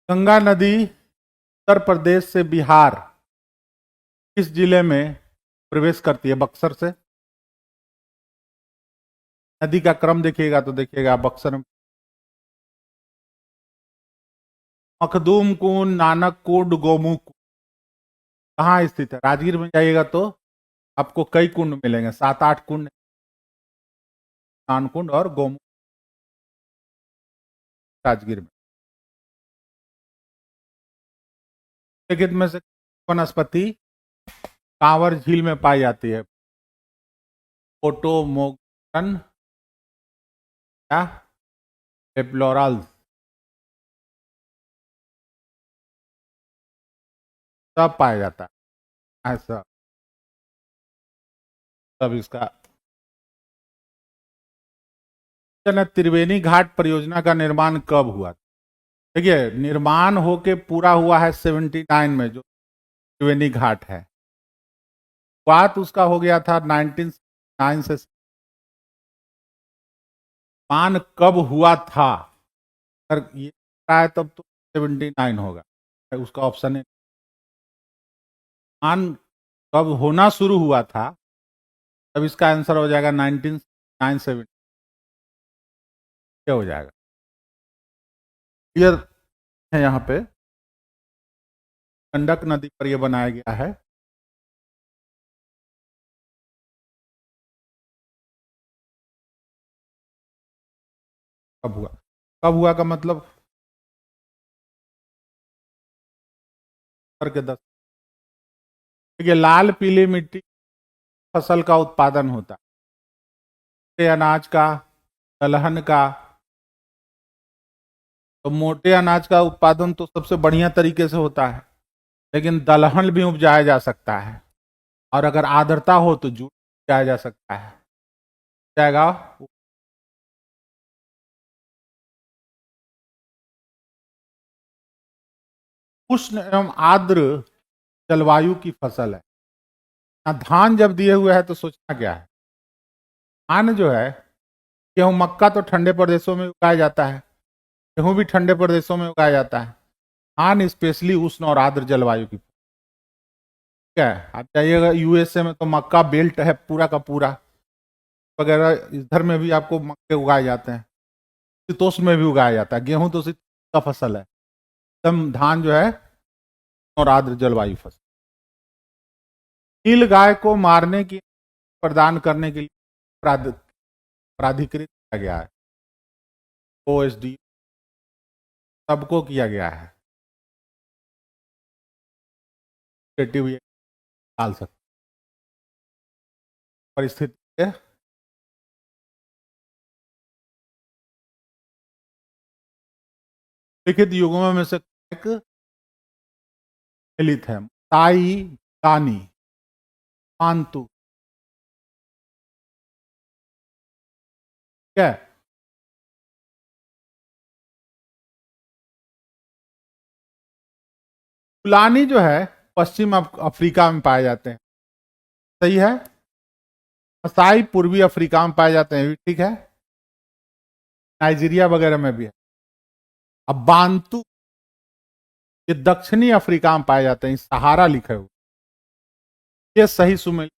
गंगा नदी उत्तर प्रदेश से बिहार किस जिले में प्रवेश करती है? बक्सर से। नदी का क्रम देखिएगा तो देखिएगा, बक्सर में मखदूम कुंड, नानक कुंड, गोमुख कुंड कहाँ स्थित है? राजगीर में जाइएगा तो आपको कई कुंड मिलेंगे, 7-8 कुंड, नानकुंड और गोमुख, राजगीर में। लिखित में से वनस्पति कांवर झील में पाई जाती है? फोटोमोगन या पेप्लोरल्स, सब पाया जाता है ऐसा। तब इसका त्रिवेणी घाट परियोजना का निर्माण कब हुआ? देखिए, निर्माण होके पूरा हुआ है 79 में, जो त्रिवेणी घाट है। बात उसका हो गया था 1909 से। निर्माण कब हुआ था? अगर ये है तब तो 79 होगा, उसका ऑप्शन है। निर्माण कब होना शुरू हुआ था, तब इसका आंसर हो जाएगा 1997, क्या हो जाएगा? क्लियर है? यहाँ पे गंडक नदी पर यह बनाया गया है। कब हुआ? कब हुआ का मतलब के 10। देखिए, लाल पीली मिट्टी फसल का उत्पादन होता है, मोटे अनाज का, दलहन का। तो मोटे अनाज का उत्पादन तो सबसे बढ़िया तरीके से होता है, लेकिन दलहन भी उपजाया जा सकता है, और अगर आर्द्रता हो तो जूट उपजाया जा सकता है। जाएगा उष्ण एवं आर्द्र जलवायु की फसल है। धान जब दिए हुए है तो सोचना क्या है? धान जो है, गेहूं मक्का तो ठंडे प्रदेशों में उगाया जाता है, गेहूं भी ठंडे प्रदेशों में उगाया जाता है। धान स्पेशली उष्ण और आर्द्र जलवायु की, ठीक है। आप जाइएगा यूएसए में तो मक्का बेल्ट है पूरा का पूरा वगैरह, इधर में भी आपको मक्के उगाए जाते हैं, शीतोष्ण में भी उगाया जाता है। गेहूं तो शीत का फसल है एकदम, धान जो है और आर्द्र जलवायु फसल। नील गाय को मारने की प्रदान करने के लिए प्राधिकृत किया गया है, ओएसडी सबको किया गया है। डाल सकते परिस्थिति है। लिखित युग्मों में से एक मिलित है, ताई, दानी, पांतु, ठीक है। फुलानी जो है पश्चिम अफ्रीका में पाए जाते हैं, सही है। मसाई पूर्वी अफ्रीका में पाए जाते हैं, ठीक है। नाइजीरिया वगैरह में भी है। अब बांतु ये दक्षिणी अफ्रीका में पाए जाते हैं, सहारा लिखे हुए, ये सही सुमेल,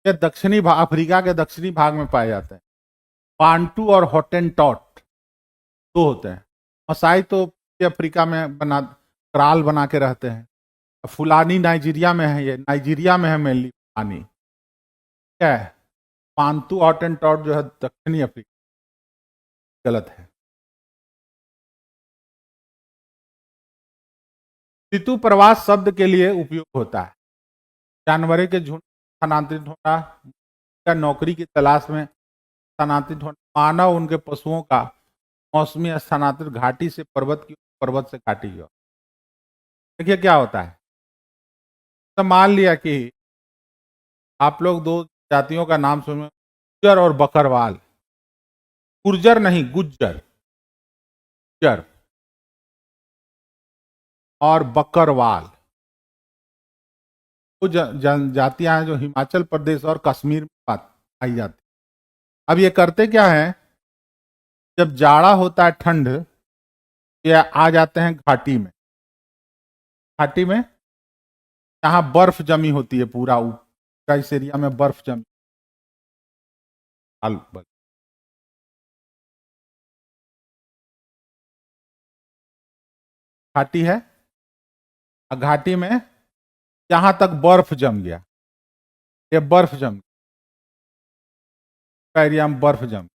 ये दक्षिणी अफ्रीका के दक्षिणी भाग में पाए जाते हैं। बांटू और हॉटेनटॉट दो होते हैं। मसाई तो अफ्रीका में क्राल बना के रहते हैं। फुलानी नाइजीरिया में है, ये नाइजीरिया में है मेनली फुलानी, क्या है। पांतु हॉटेनटॉट जो है दक्षिणी अफ्रीका, गलत है। ऋतु प्रवास शब्द के लिए उपयोग होता है, जानवरों के झुंड स्थानांतरित होना या नौकरी की तलाश में स्थानांतरित होना, मानव उनके पशुओं का मौसमी स्थानांतरित घाटी से पर्वत की, पर्वत से घाटी की ओर। देखिए क्या होता है, तो मान लिया कि आप लोग दो जातियों का नाम सुने, गुर्जर और बकरवाल। गुर्जर नहीं, गुज्जर, गुज्जर और बकरवाल, वो जनजातियां हैं जो हिमाचल प्रदेश और कश्मीर में पाई जाती। अब ये करते क्या है, जब जाड़ा होता है, ठंड, ये आ जाते हैं घाटी में। घाटी में जहां बर्फ जमी होती है, पूरा इस एरिया में बर्फ जमी, घाटी है। घाटी में जहां तक बर्फ जम गया, ये बर्फ जम एरिया में बर्फ जम,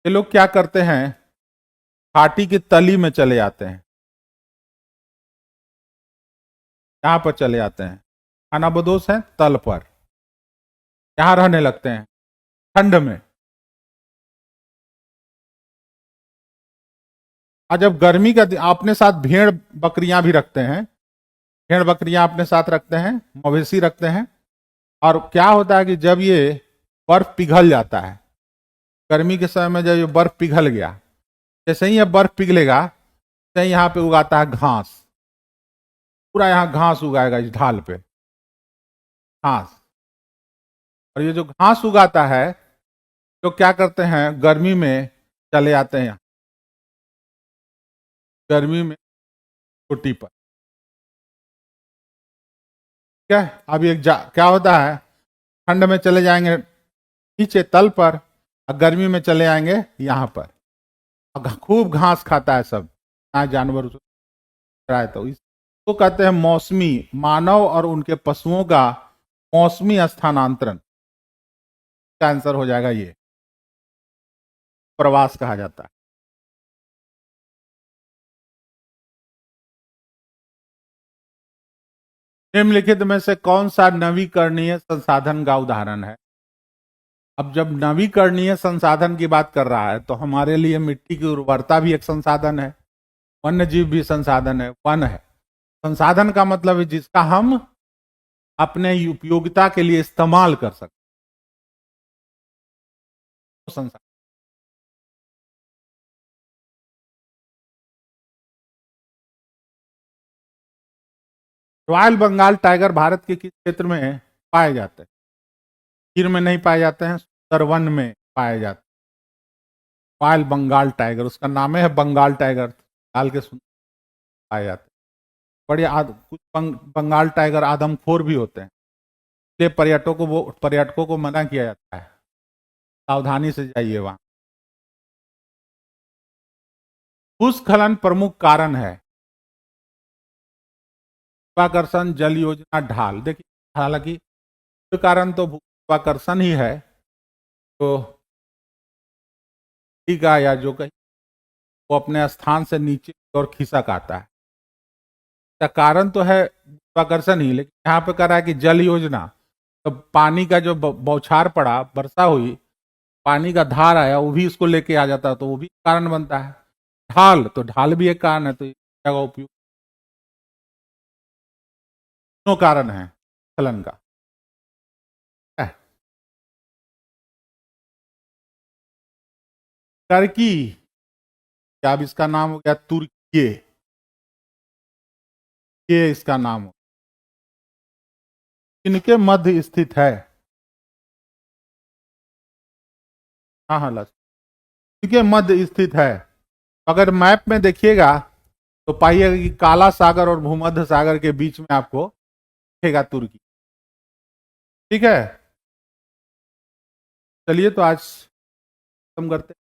ये लोग क्या करते हैं, घाटी की तली में चले जाते हैं, यहां पर चले जाते हैं, खानाबदोश है तल पर, यहां रहने लगते हैं ठंड में। और जब गर्मी का अपने साथ भेड़ बकरियां भी रखते हैं, भेड़ बकरियां अपने साथ रखते हैं, मवेशी रखते हैं। और क्या होता है कि जब ये बर्फ पिघल जाता है, गर्मी के समय में जब ये बर्फ पिघल गया, जैसे ही ये बर्फ पिघलेगा, जैसे ही यहाँ पे उगाता है घास, पूरा यहाँ घास उगाएगा इस ढाल पे, घास। और ये जो घास उगाता है, तो क्या करते हैं, गर्मी में चले आते हैं, गर्मी में चोटी पर, क्या अब ये क्या होता है, ठंड में चले जाएंगे नीचे तल पर, और गर्मी में चले आएंगे यहाँ पर। खूब घास खाता है सब, ना जानवर है, तो इसको कहते हैं मौसमी, मानव और उनके पशुओं का मौसमी स्थानांतरण। का आंसर हो जाएगा ये, प्रवास कहा जाता है। निम्नलिखित में से कौन सा नवीकरणीय संसाधन का उदाहरण है? अब जब नवीकरणीय संसाधन की बात कर रहा है तो हमारे लिए मिट्टी की उर्वरता भी एक संसाधन है, वन्य जीव भी संसाधन है, वन है। संसाधन का मतलब है जिसका हम अपने उपयोगिता के लिए इस्तेमाल कर सकते संसाधन। रॉयल बंगाल टाइगर भारत के किस क्षेत्र में पाए जाते हैं? गिर में नहीं पाए जाते हैं, सुंदरवन में पाए जाते हैं। रॉयल बंगाल टाइगर, उसका नाम है बंगाल टाइगर, डाल के पाए जाते हैं। बड़े कुछ बंगाल टाइगर आदमखोर भी होते हैं, इसलिए पर्यटकों को मना किया जाता है, सावधानी से जाइए वहां। भूस्खलन प्रमुख कारण है, गुरुत्वाकर्षण, जल योजना, ढाल। देखिए हालांकि कारण तो गुरुत्वाकर्षण ही है, तो ठीक है, या जो कहीं वो अपने स्थान से नीचे और खिसक आता है, इसका कारण तो है गुरुत्वाकर्षण ही, लेकिन यहाँ पे कह रहा है कि जल योजना, तो पानी का जो बौछार पड़ा, वर्षा हुई, पानी का धार आया, वो भी इसको लेके आ जाता है, तो वो भी कारण बनता है। ढाल, तो ढाल भी एक कारण है, तो इसका उपयोग, दोनों कारण है स्खलन का। टर्की, क्या अब इसका नाम हो गया तुर्की, ये इसका नाम हो, इनके मध्य स्थित है। हाँ हाँ, इनके मध्य स्थित है। अगर मैप में देखिएगा तो पाइएगा कि काला सागर और भूमध्य सागर के बीच में आपको दिखेगा तुर्की। ठीक है, चलिए तो आज खत्म करते हैं।